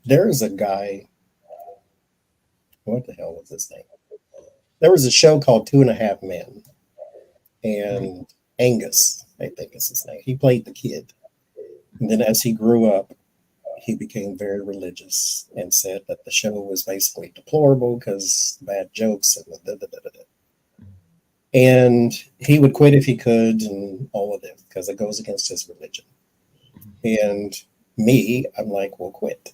There is a guy. What the hell was his name? There was a show called 2.5 Men, and Angus, I think is his name. He played the kid. And then as he grew up, he became very religious and said that the show was basically deplorable because bad jokes and And he would quit if he could and all of this because it goes against his religion. And me, I'm like, well, quit.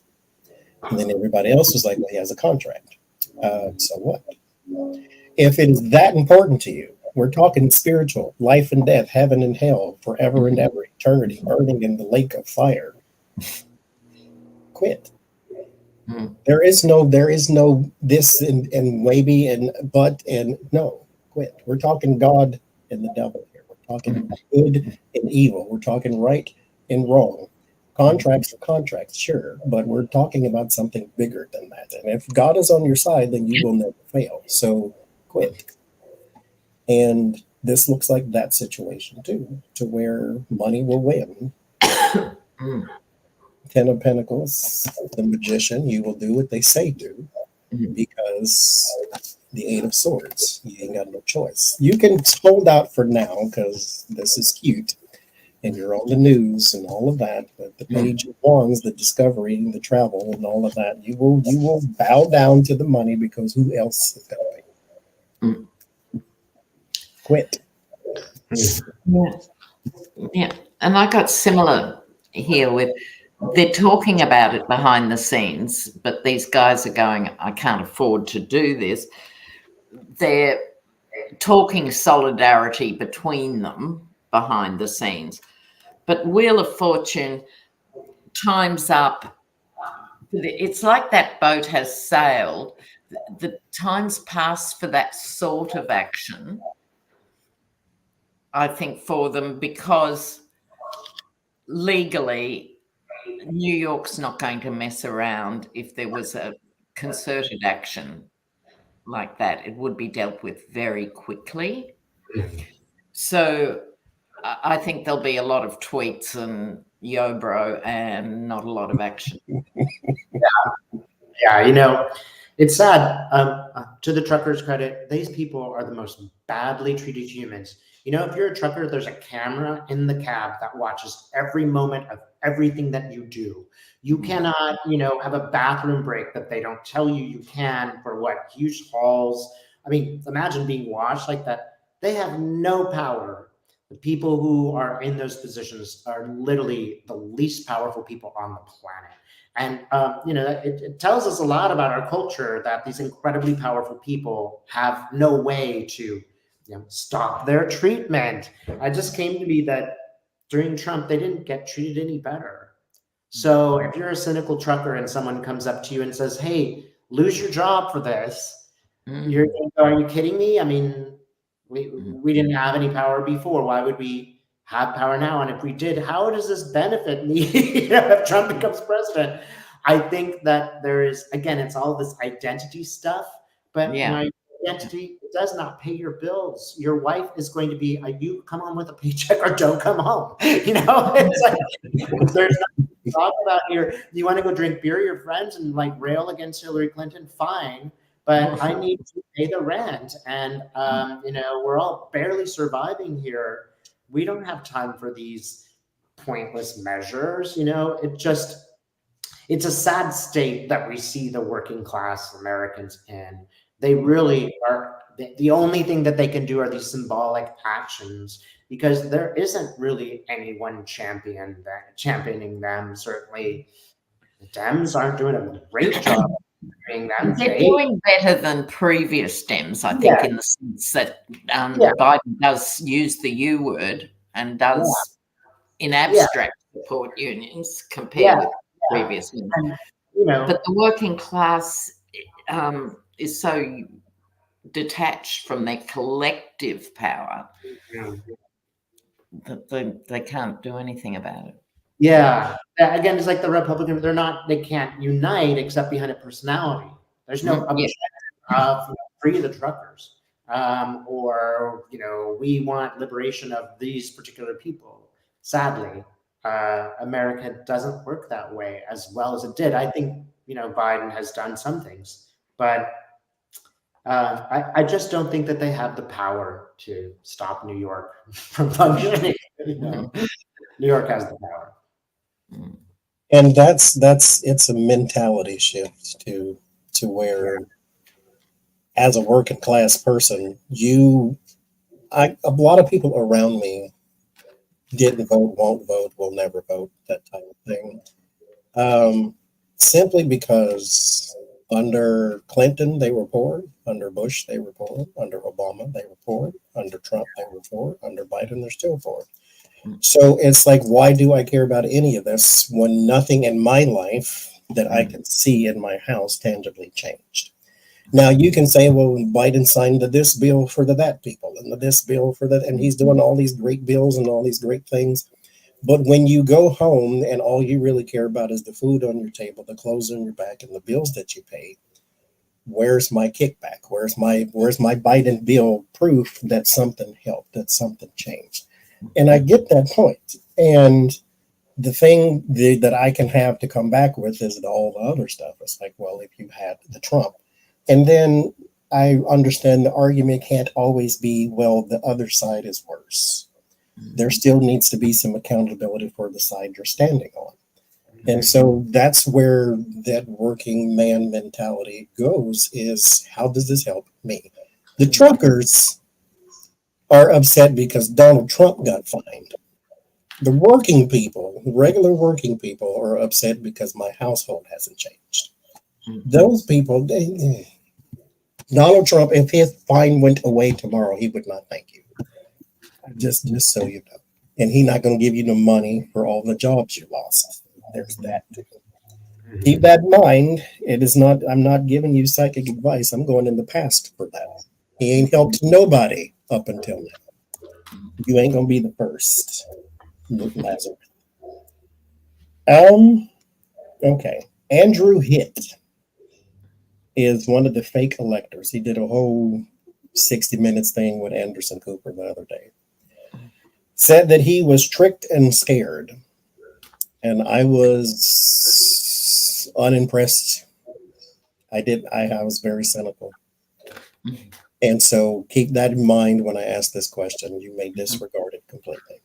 And then everybody else was like, well, he has a contract. So what? If it is that important to you, we're talking spiritual, life and death, heaven and hell, forever and ever, eternity, burning in the lake of fire. Quit. There is no this and maybe and but and no, quit. We're talking God and the devil here. We're talking good and evil. We're talking right and wrong. Contracts are contracts, sure, but we're talking about something bigger than that. And if God is on your side, then you will never fail. So quit. And this looks like that situation too, to where money will win. 10 of Pentacles, the Magician, you will do what they say do, because the 8 of Swords, you ain't got no choice. You can hold out for now because this is cute and you're on the news and all of that, but the Page of Wands, the discovery, the travel and all of that, you will bow down to the money because who else is going to pay? Quit. Yeah. And I got similar here with, they're talking about it behind the scenes, but these guys are going, I can't afford to do this. They're talking solidarity between them behind the scenes. But Wheel of Fortune, time's up. It's like that boat has sailed. The time's passed for that sort of action, I think, for them, because legally, New York's not going to mess around. If there was a concerted action like that, it would be dealt with very quickly. So I think there'll be a lot of tweets and yo bro and not a lot of action. Yeah, it's sad. To the truckers' credit, these people are the most badly treated humans. If you're a trucker, there's a camera in the cab that watches every moment of everything that you do. You cannot, have a bathroom break that they don't tell you can for huge hauls. I mean, imagine being watched like that. They have no power. The people who are in those positions are literally the least powerful people on the planet. And, it tells us a lot about our culture that these incredibly powerful people have no way to stop their treatment. It just came to me that during Trump, they didn't get treated any better. So if you're a cynical trucker and someone comes up to you and says, hey, lose your job for this, you're going to go, are you kidding me? I mean, we didn't have any power before. Why would we have power now? And if we did, how does this benefit me if Trump becomes president? I think that there is, again, it's all this identity stuff, but my identity does not pay your bills. Your wife is going to be, you come home with a paycheck or don't come home. It's like, there's nothing to talk about here. You want to go drink beer with your friends and rail against Hillary Clinton? Fine. But I need to pay the rent. And, we're all barely surviving here. We don't have time for these pointless measures. It's a sad state that we see the working class Americans in. They really are, the only thing that they can do are these symbolic actions, because there isn't really anyone championing them. Certainly the Dems aren't doing a great job. They're doing better than previous Dems, I think, in the sense that Biden does use the U word and does, in abstract, support unions compared with previous ones. But the working class is so detached from their collective power that they can't do anything about it. Yeah. Again, it's like the Republicans, they can't unite except behind a personality. There's no objective of free the truckers. Or, we want liberation of these particular people. Sadly, America doesn't work that way as well as it did. I think, Biden has done some things, but I just don't think that they have the power to stop New York from functioning. New York has the power. And it's a mentality shift to where, as a working class person, a lot of people around me didn't vote, won't vote, will never vote, that type of thing. Simply because under Clinton, they were poor. Under Bush, they were poor. Under Obama, they were poor. Under Trump, they were poor. Under Biden, they're still poor. So it's like, why do I care about any of this when nothing in my life that I can see in my house tangibly changed? Now, you can say, well, Biden signed this bill for the that people and this bill for that, and he's doing all these great bills and all these great things. But when you go home and all you really care about is the food on your table, the clothes on your back, and the bills that you pay, where's my kickback? Where's my Biden bill proof that something helped, that something changed? And I get that point. And the thing that I can have to come back with is all the other stuff. It's like, well, if you had the Trump, and then I understand the argument can't always be, well, the other side is worse. There still needs to be some accountability for the side you're standing on. And so that's where that working man mentality goes, is how does this help me? The truckers, are upset because Donald Trump got fined. The working people, regular working people, are upset because my household hasn't changed. Those people, Donald Trump, if his fine went away tomorrow, he would not thank you. Just so you know. And he's not going to give you the money for all the jobs you lost. There's that. Keep that in mind. It is not. I'm not giving you psychic advice. I'm going in the past for that. He ain't helped nobody up until now. You ain't gonna be the first, Lazarus. Okay. Andrew Hitt is one of the fake electors. He did a whole 60 Minutes thing with Anderson Cooper the other day. Said that he was tricked and scared. And I was unimpressed. I was very cynical. And so keep that in mind when I ask this question. You may disregard it completely.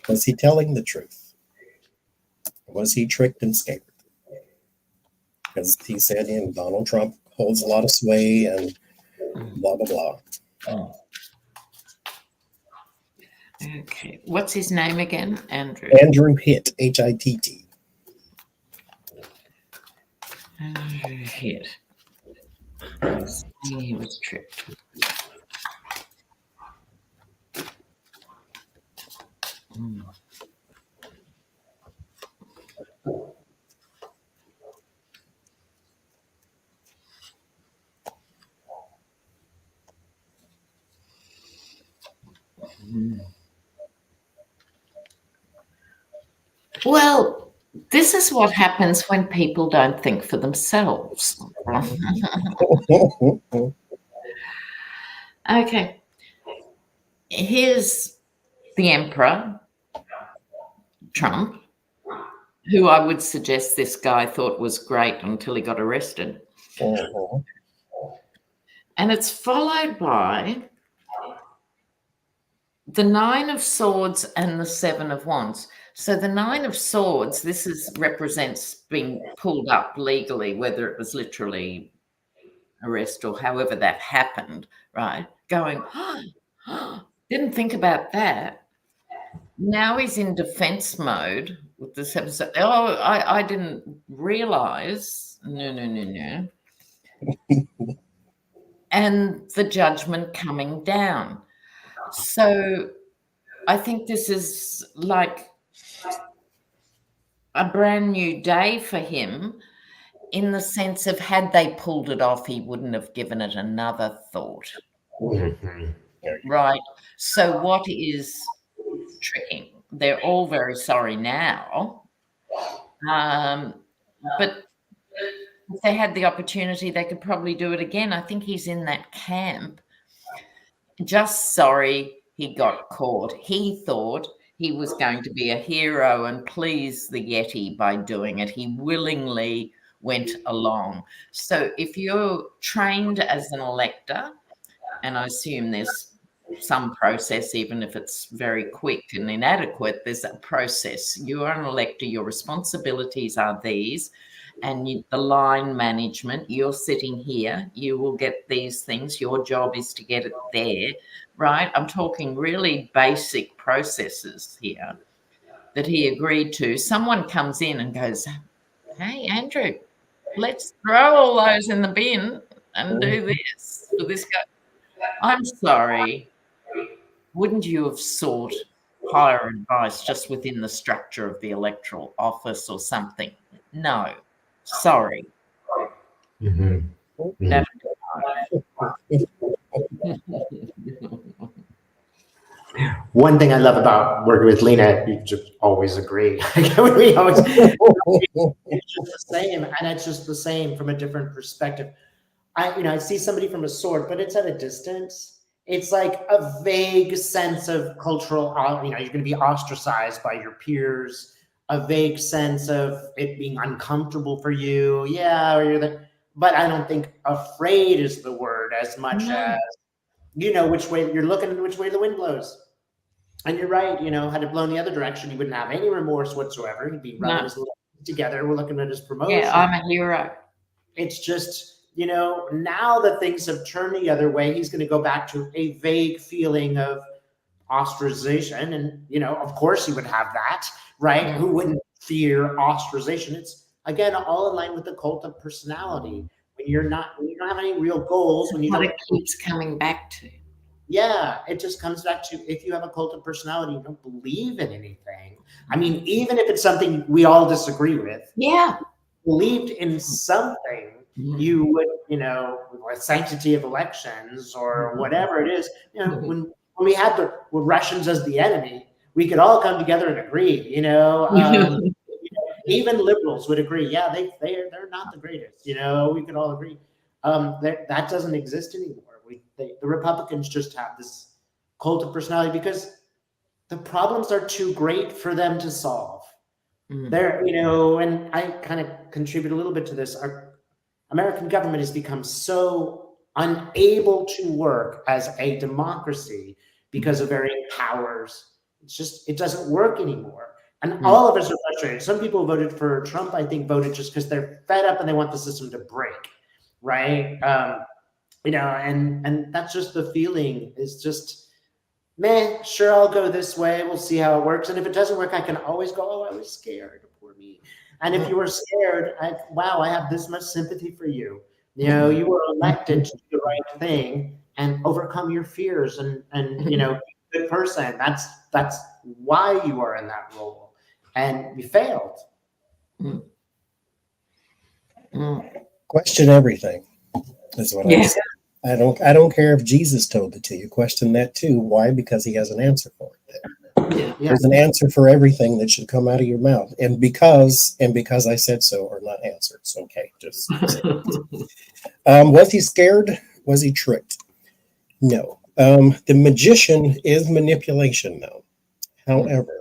Was he telling the truth? Was he tricked and scared? Because he said, Donald Trump holds a lot of sway and blah, blah, blah. Okay. What's his name again? Andrew. Andrew Hitt, Hitt. Andrew Hitt. He was tricked. Well, this is what happens when people don't think for themselves. Okay. Here's the Emperor, Trump, who I would suggest this guy thought was great until he got arrested. And it's followed by the Nine of Swords and the Seven of Wands. So the Nine of Swords, represents being pulled up legally, whether it was literally arrest or however that happened, right? Going, didn't think about that. Now he's in defense mode with this episode. Oh, I didn't realize. No. And the judgment coming down. So I think this is like a brand new day for him, in the sense of, had they pulled it off, he wouldn't have given it another thought. Right. So what is tricking? They're all very sorry now. But if they had the opportunity, they could probably do it again. I think he's in that camp. Just sorry he got caught. He thought he was going to be a hero and please the Yeti by doing it. He willingly went along. So if you're trained as an elector, and I assume there's some process, even if it's very quick and inadequate, there's a process. You are an elector, your responsibilities are these, and the line management, you're sitting here, you will get these things, your job is to get it there, right? I'm talking really basic processes here that he agreed to. Someone comes in and goes, hey, Andrew, let's throw all those in the bin and do this for this guy. I'm sorry. Wouldn't you have sought higher advice just within the structure of the electoral office or something? No. Sorry. One thing I love about working with Lena, you just always agree. We always, it's just the same, and it's just the same from a different perspective. I see somebody from a sword, but it's at a distance. It's like a vague sense of cultural, you're going to be ostracized by your peers, a vague sense of it being uncomfortable for you. Yeah, or you're there. But I don't think afraid is the word as much as, which way you're looking, which way the wind blows. And you're right, had it blown the other direction, he wouldn't have any remorse whatsoever. He'd be running his little together. We're looking at his promotion. Yeah, I'm a hero. It's just, now that things have turned the other way, he's going to go back to a vague feeling of ostracization, and of course he would have that, right? Yeah. Who wouldn't fear ostracization? It's again all in line with the cult of personality. When you don't have any real goals, when you don't, it keeps coming back to. yeah, it just comes back to, if you have a cult of personality, you don't believe in anything. I mean, even if it's something we all disagree with, Yeah. believed in something, you would, with sanctity of elections or whatever it is, when we had the Russians as the enemy, we could all come together and agree, even liberals would agree. Yeah, they're not the greatest, we could all agree. That doesn't exist anymore. The Republicans just have this cult of personality because the problems are too great for them to solve. They're, and I kind of contribute a little bit to this. Our American government has become so unable to work as a democracy because of varying powers. It doesn't work anymore. And all of us are frustrated. Some people voted for Trump, I think, voted just because they're fed up and they want the system to break, right? And that's just the feeling. It's just, man, sure, I'll go this way. We'll see how it works. And if it doesn't work, I can always go, oh, I was scared. Poor me. And if you were scared, wow, I have this much sympathy for you. You were elected to do the right thing and overcome your fears and be a good person. That's why you are in that role. And you failed. Question everything is what I say. I don't care if Jesus told it to you. Question that too. Why? Because he has an answer for it. There's an answer for everything that should come out of your mouth. And because I said so are not answers. Okay. Just was he scared? Was he tricked? No. The magician is manipulation though. However,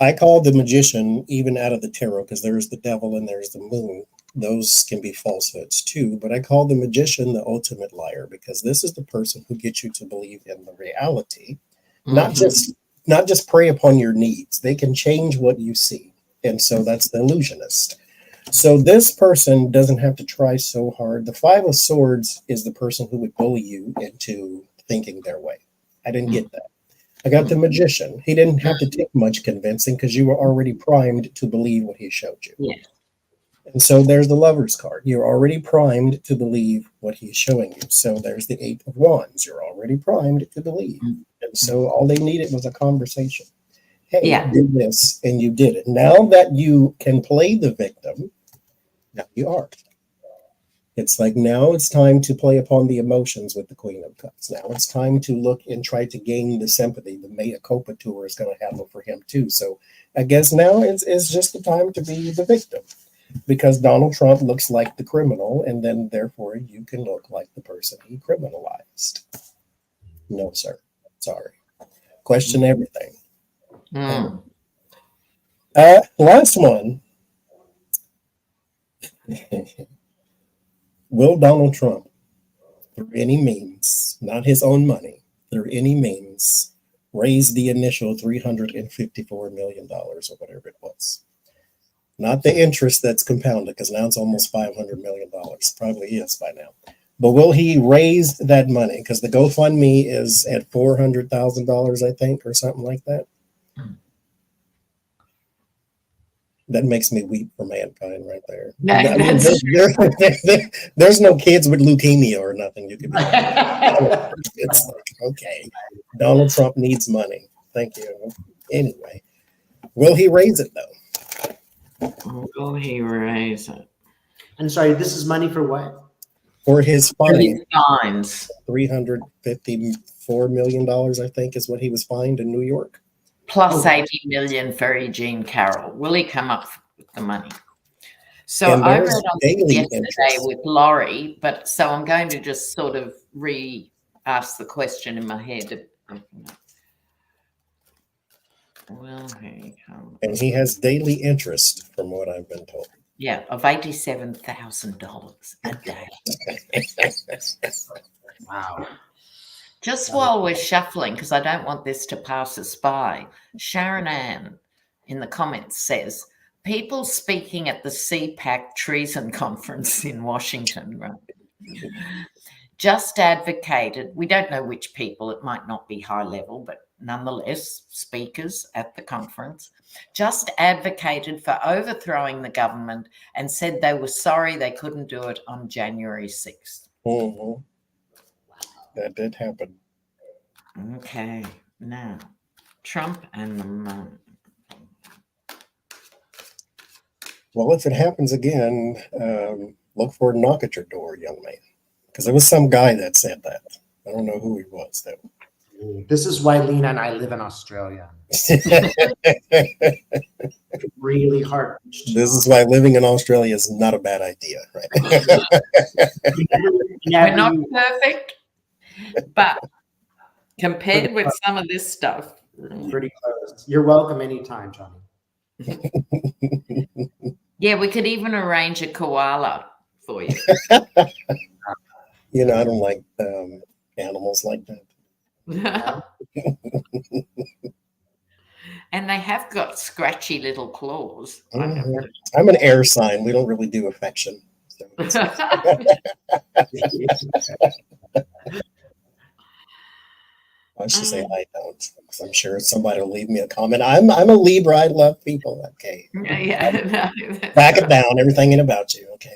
I call the magician, even out of the tarot, because there's the devil and there's the moon. Those can be falsehoods too, but I call the magician the ultimate liar because this is the person who gets you to believe in the reality, not just prey upon your needs. They can change what you see, and so that's the illusionist. So this person doesn't have to try so hard. The Five of Swords is the person who would bully you into thinking their way. I didn't get that. I got the magician. He didn't have to take much convincing because you were already primed to believe what he showed you. Yeah. And so there's the Lover's card. You're already primed to believe what he's showing you. So there's the Eight of Wands. You're already primed to believe. And so all they needed was a conversation. Hey, I did this, and you did it. Now that you can play the victim, now you are. It's like now it's time to play upon the emotions with the Queen of Cups. Now it's time to look and try to gain the sympathy. The Mea Culpa tour is going to happen for him too. So I guess now it's just the time to be the victim. Because Donald Trump looks like the criminal, and then therefore you can look like the person he criminalized. No, sir. Sorry. Question everything. Last one. Will Donald Trump, through any means, not his own money, through any means, raise the initial $354 million or whatever it was? Not the interest that's compounded, because now it's almost $500 million. Probably is by now. But will he raise that money? Because the GoFundMe is at $400,000, I think, or something like that. That makes me weep for mankind right there. There's no kids with leukemia or nothing. You could be. It's like, okay, Donald Trump needs money. Thank you. Anyway, will he raise it though? Will he raise it? And sorry, this is money for what? For his fine. Fines. $354 million, I think, is what he was fined in New York. Plus 80 million for Eugene Carroll. Will he come up with the money? So I read on yesterday with Laurie, but so I'm going to just sort of re-ask the question in my head. Will he come? And he has daily interest, from what I've been told. Yeah, of $87,000 a day. Wow. Just while we're shuffling, because I don't want this to pass us by, Sharon Ann in the comments says, people speaking at the CPAC Treason Conference in Washington, right? just advocated, we don't know which people, it might not be high level, but nonetheless, speakers at the conference, just advocated for overthrowing the government and said they were sorry they couldn't do it on January 6th. Mm-hmm. That did happen. Okay, now, Trump and the moon. Well, if it happens again, look for a knock at your door, young man. Because there was some guy that said that. I don't know who he was, though. This is why Lena and I live in Australia. Really hard. This is why living in Australia is not a bad idea, right? We're not perfect, but compared with some of this stuff, pretty close. You're welcome anytime, Johnny. Yeah, we could even arrange a koala for you. You know, I don't like animals like that. And they have got scratchy little claws. Mm-hmm. I'm an air sign. We don't really do affection. So I should say I don't, because I'm sure somebody will leave me a comment. I'm a Libra. I love people. Okay. Yeah. No, back it down. Everything ain't about you. Okay.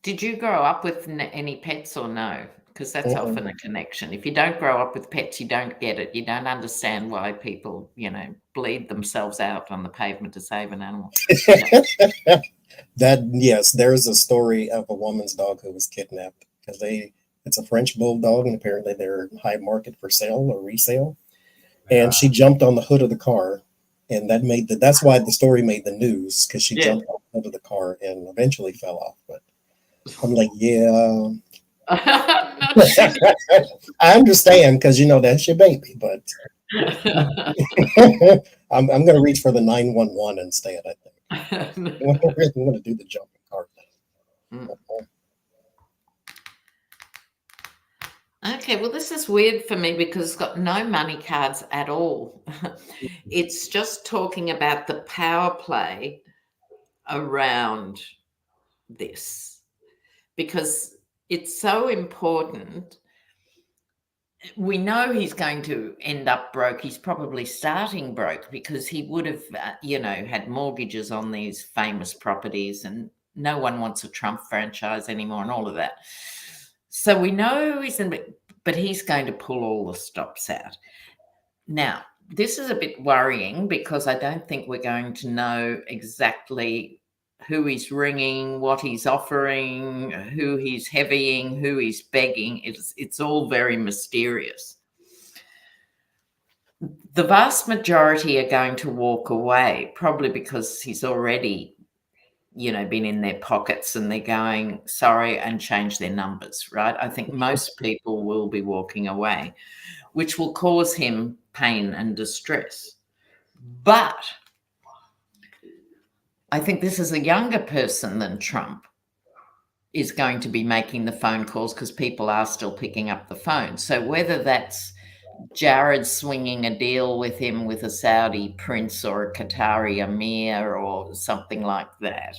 Did you grow up with any pets or no? Because that's often a connection. If you don't grow up with pets, you don't get it. You don't understand why people, bleed themselves out on the pavement to save an animal. That, yes, there's a story of a woman's dog who was kidnapped because it's a French bulldog, and apparently they're high market for sale or resale. And she jumped on the hood of the car, and that's why the story made the news, because she jumped on the hood of the car and eventually fell off. But I'm like, yeah. I understand, because that's your baby, but I'm going to reach for the 911 instead, I think. I'm going to do the jumping car thing. Okay, well, this is weird for me because it's got no money cards at all. It's just talking about the power play around this, because it's so important. We know he's going to end up broke. He's probably starting broke because he would have, had mortgages on these famous properties, and no one wants a Trump franchise anymore and all of that. So we know but he's going to pull all the stops out. Now, this is a bit worrying because I don't think we're going to know exactly who he's ringing, what he's offering, who he's heavying, who he's begging. It's all very mysterious. The vast majority are going to walk away, probably because he's already, been in their pockets and they're going, sorry, and change their numbers, right? I think most people will be walking away, which will cause him pain and distress. But I think this is a younger person than Trump is going to be making the phone calls, because people are still picking up the phone. So whether that's Jared swinging a deal with him with a Saudi prince or a Qatari emir or something like that.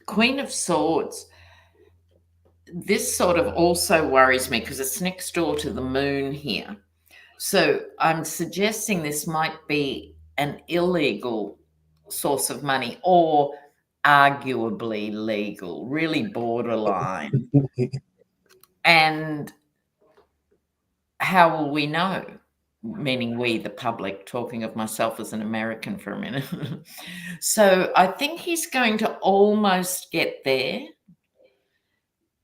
Queen of Swords, this sort of also worries me because it's next door to the moon here. So I'm suggesting this might be an illegal source of money, or arguably legal, really borderline. And how will we know? Meaning we, the public, talking of myself as an American for a minute. So I think he's going to almost get there,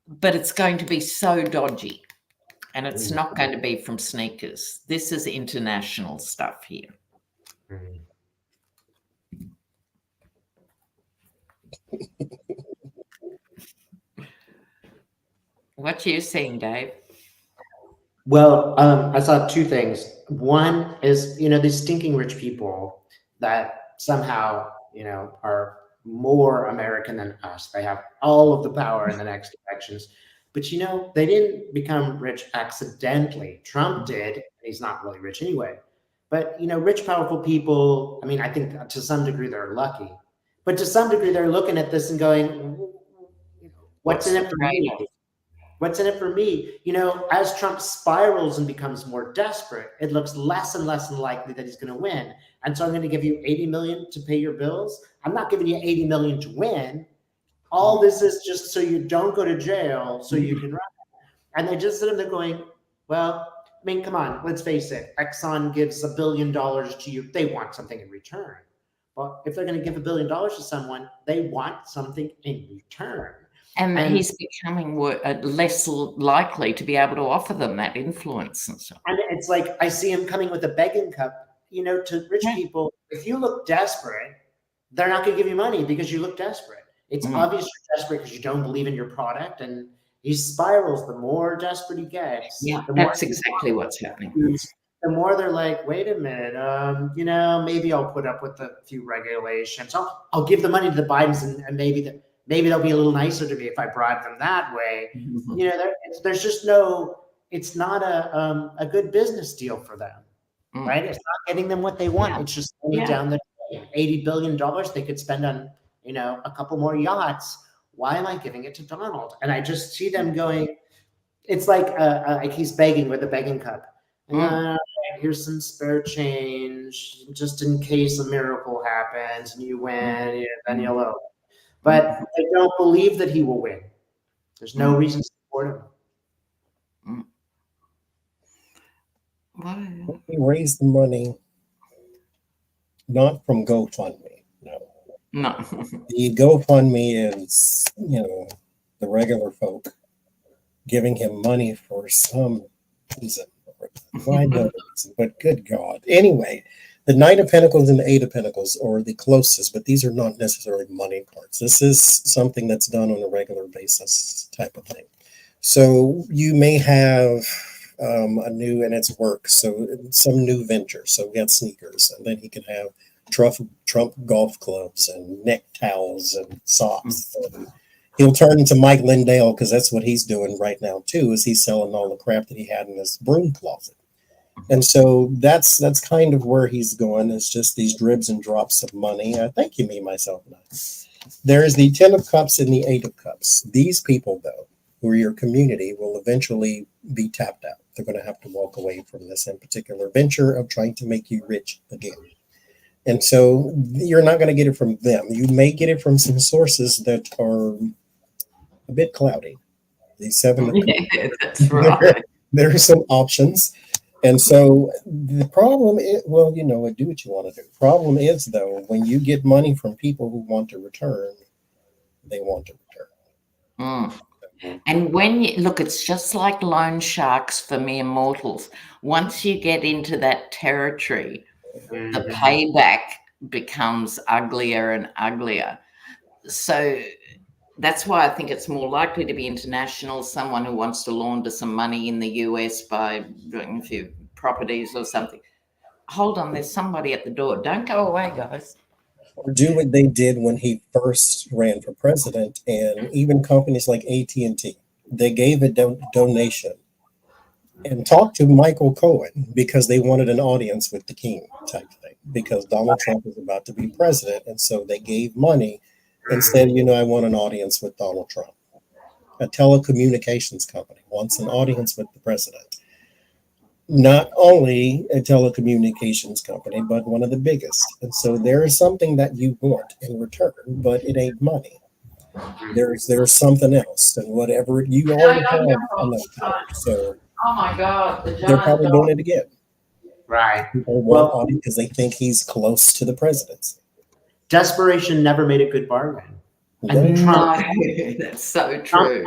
but it's going to be so dodgy, and it's not going to be from sneakers. This is international stuff here. What you seeing, Dave? Well, I saw two things. One is, these stinking rich people that somehow, are more American than us. They have all of the power in the next elections. But, they didn't become rich accidentally. Trump did. He's not really rich anyway. But, rich, powerful people, I think to some degree they're lucky. But to some degree, they're looking at this and going, what's in it for me? What's in it for me? You know, as Trump spirals and becomes more desperate, it looks less and less likely that he's going to win. And so I'm going to give you 80 million to pay your bills. I'm not giving you 80 million to win. All this is just so you don't go to jail, so you can run. And they just sit there going, well, I mean, come on, let's face it. Exxon gives $1 billion to you. They want something in return. Well, if they're going to give $1 billion to someone, they want something in return. And he's becoming less likely to be able to offer them that influence and so on. And it's like, I see him coming with a begging cup, you know, to rich people. If you look desperate, they're not going to give you money because you look desperate. It's obvious you're desperate because you don't believe in your product. And he spirals. The more desperate he gets. Yeah, that's exactly what's happening. The more they're like, wait a minute, you know, maybe I'll put up with a few regulations. I'll give the money to the Bidens and maybe they'll be a little nicer to me if I bribe them that way. Mm-hmm. You know, there's just it's not a good business deal for them, right? It's not getting them what they want. It's just down the drain. $80 billion they could spend on, you know, a couple more yachts. Why am I giving it to Donald? And I just see them going, it's like he's begging with a begging cup. Here's some spare change just in case a miracle happens and you win, then you'll owe. But they don't believe that he will win. There's no reason to support him. He raised the money not from GoFundMe. No. The GoFundMe is, you know, the regular folk giving him money for some reason. Why no reason? But good God. Anyway, the Knight of Pentacles and the Eight of Pentacles are the closest, but these are not necessarily money cards. This is something that's done on a regular basis type of thing. So you may have a new, and it's work, so some new venture. So we got sneakers, and then he can have Trump golf clubs and neck towels and socks. And he'll turn into Mike Lindell because that's what he's doing right now too, is he's selling all the crap that he had in his broom closet. And so that's kind of where he's going. It's just these dribs and drops of money. Thank you, me, myself, and I. There is the 10 of Cups and the 8 of Cups. These people, though, who are your community, will eventually be tapped out. They're going to have to walk away from this in particular venture of trying to make you rich again. And so you're not going to get it from them. You may get it from some sources that are a bit cloudy. The 7 of Cups. That's right. There are some options. And so the problem is, well, you know, do what you want to do. Problem is, though, when you get money from people who want to return, they want to return. And when you look, it's just like loan sharks for mere mortals. Once you get into that territory, the payback becomes uglier and uglier. So that's why I think it's more likely to be international, someone who wants to launder some money in the US by doing a few properties or something. Hold on, there's somebody at the door. Don't go away, guys. Or do what they did when he first ran for president, and even companies like AT&T, they gave a donation and talked to Michael Cohen because they wanted an audience with the king type thing, because Donald Trump is about to be president. And so they gave money and said, you know, I want an audience with Donald Trump. A telecommunications company wants an audience with the president. Not only a telecommunications company, but one of the biggest. And so there is something that you want in return, but it ain't money. There's something else, and whatever you already have enough time. So oh my God, they're probably doing it again. Right. People want audience because they think he's close to the presidency. Desperation never made a good bargain. And Trump, that's so true.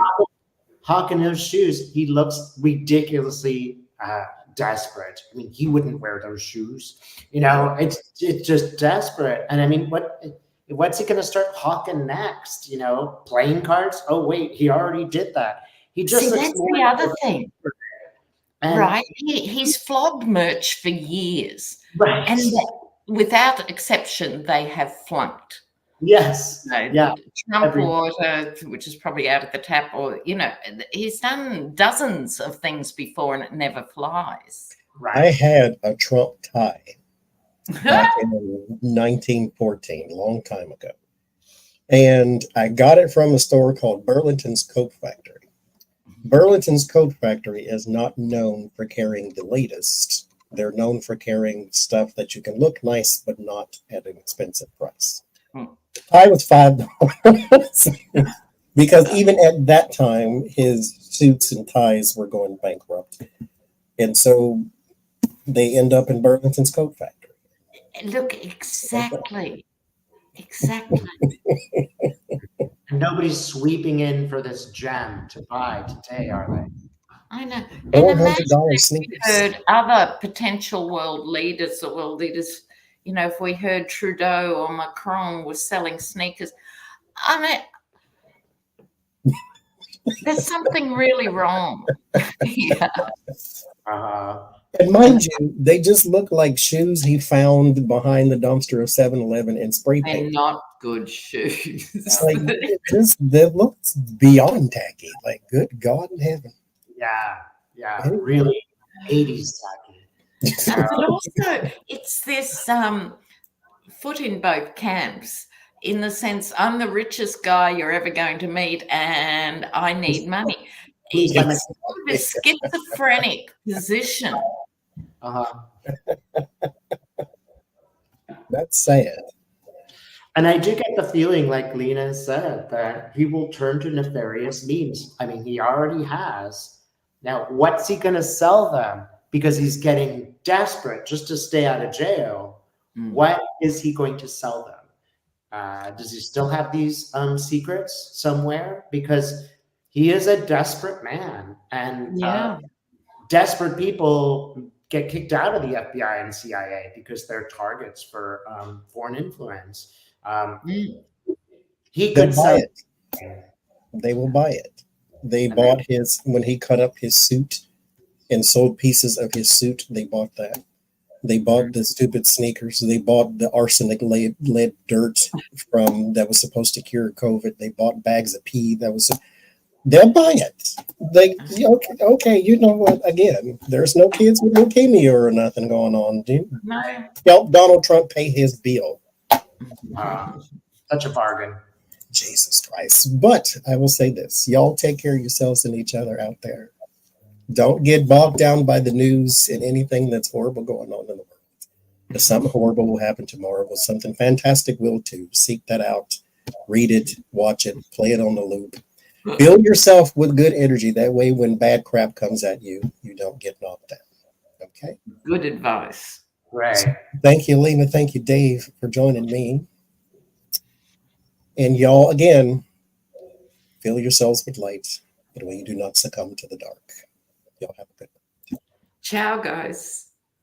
Hawking those shoes, he looks ridiculously desperate. I mean, he wouldn't wear those shoes. You know, it's just desperate. And I mean, what's he going to start hawking next? You know, playing cards? Oh wait, he already did that. He just that's the other thing, right? He's flogged merch for years, right? And without exception, they have flunked. Yes. Trump water, which is probably out of the tap, or, you know, he's done dozens of things before and it never flies. Right. I had a Trump tie back in 1914, a long time ago. And I got it from a store called Burlington's Coat Factory. Burlington's Coat Factory is not known for carrying the latest. They're known for carrying stuff that you can look nice, but not at an expensive price. The tie was $5 because even at that time, his suits and ties were going bankrupt. And so they end up in Burlington's Coat Factory. Look, exactly. Exactly. Nobody's sweeping in for this gem to buy today, are they? I know. And imagine if sneakers. we heard other potential world leaders or world leaders, you know, if we heard Trudeau or Macron was selling sneakers. I mean, there's something really wrong. Yeah. And mind you, they just look like shoes he found behind the dumpster of 7-Eleven and spray paint. They're not good shoes. It's like they look beyond tacky. Like, good God in heaven. Yeah, really 80s tacky. But also, it's this foot in both camps, in the sense I'm the richest guy you're ever going to meet, and I need money. It's sort of a schizophrenic position. That's sad. And I do get the feeling, like Lena said, that he will turn to nefarious means. I mean, he already has. Now, what's he going to sell them? Because he's getting desperate just to stay out of jail. What is he going to sell them? Does he still have these secrets somewhere? Because he is a desperate man. And desperate people get kicked out of the FBI and CIA because they're targets for foreign influence. He could sell it. They will buy it. They bought his, when he cut up his suit and sold pieces of his suit, they bought that. They bought the stupid sneakers. They bought the arsenic lead dirt from that was supposed to cure COVID. They bought bags of pee that was. They'll buy it. They okay. You know what? Again, there's no kids with leukemia or nothing going on. No. Help Donald Trump pay his bill. Such a bargain. Jesus Christ. But I will say this. Y'all take care of yourselves and each other out there. Don't get bogged down by the news and anything that's horrible going on in the world. If something horrible will happen tomorrow, but something fantastic will too. Seek that out. Read it. Watch it. Play it on the loop. Fill yourself with good energy. That way, when bad crap comes at you, you don't get knocked down. Okay? Good advice. Right. So, thank you, Lena. Thank you, Dave, for joining me. And y'all, again, fill yourselves with light. That way you do not succumb to the dark. Y'all have a good one. Ciao, guys.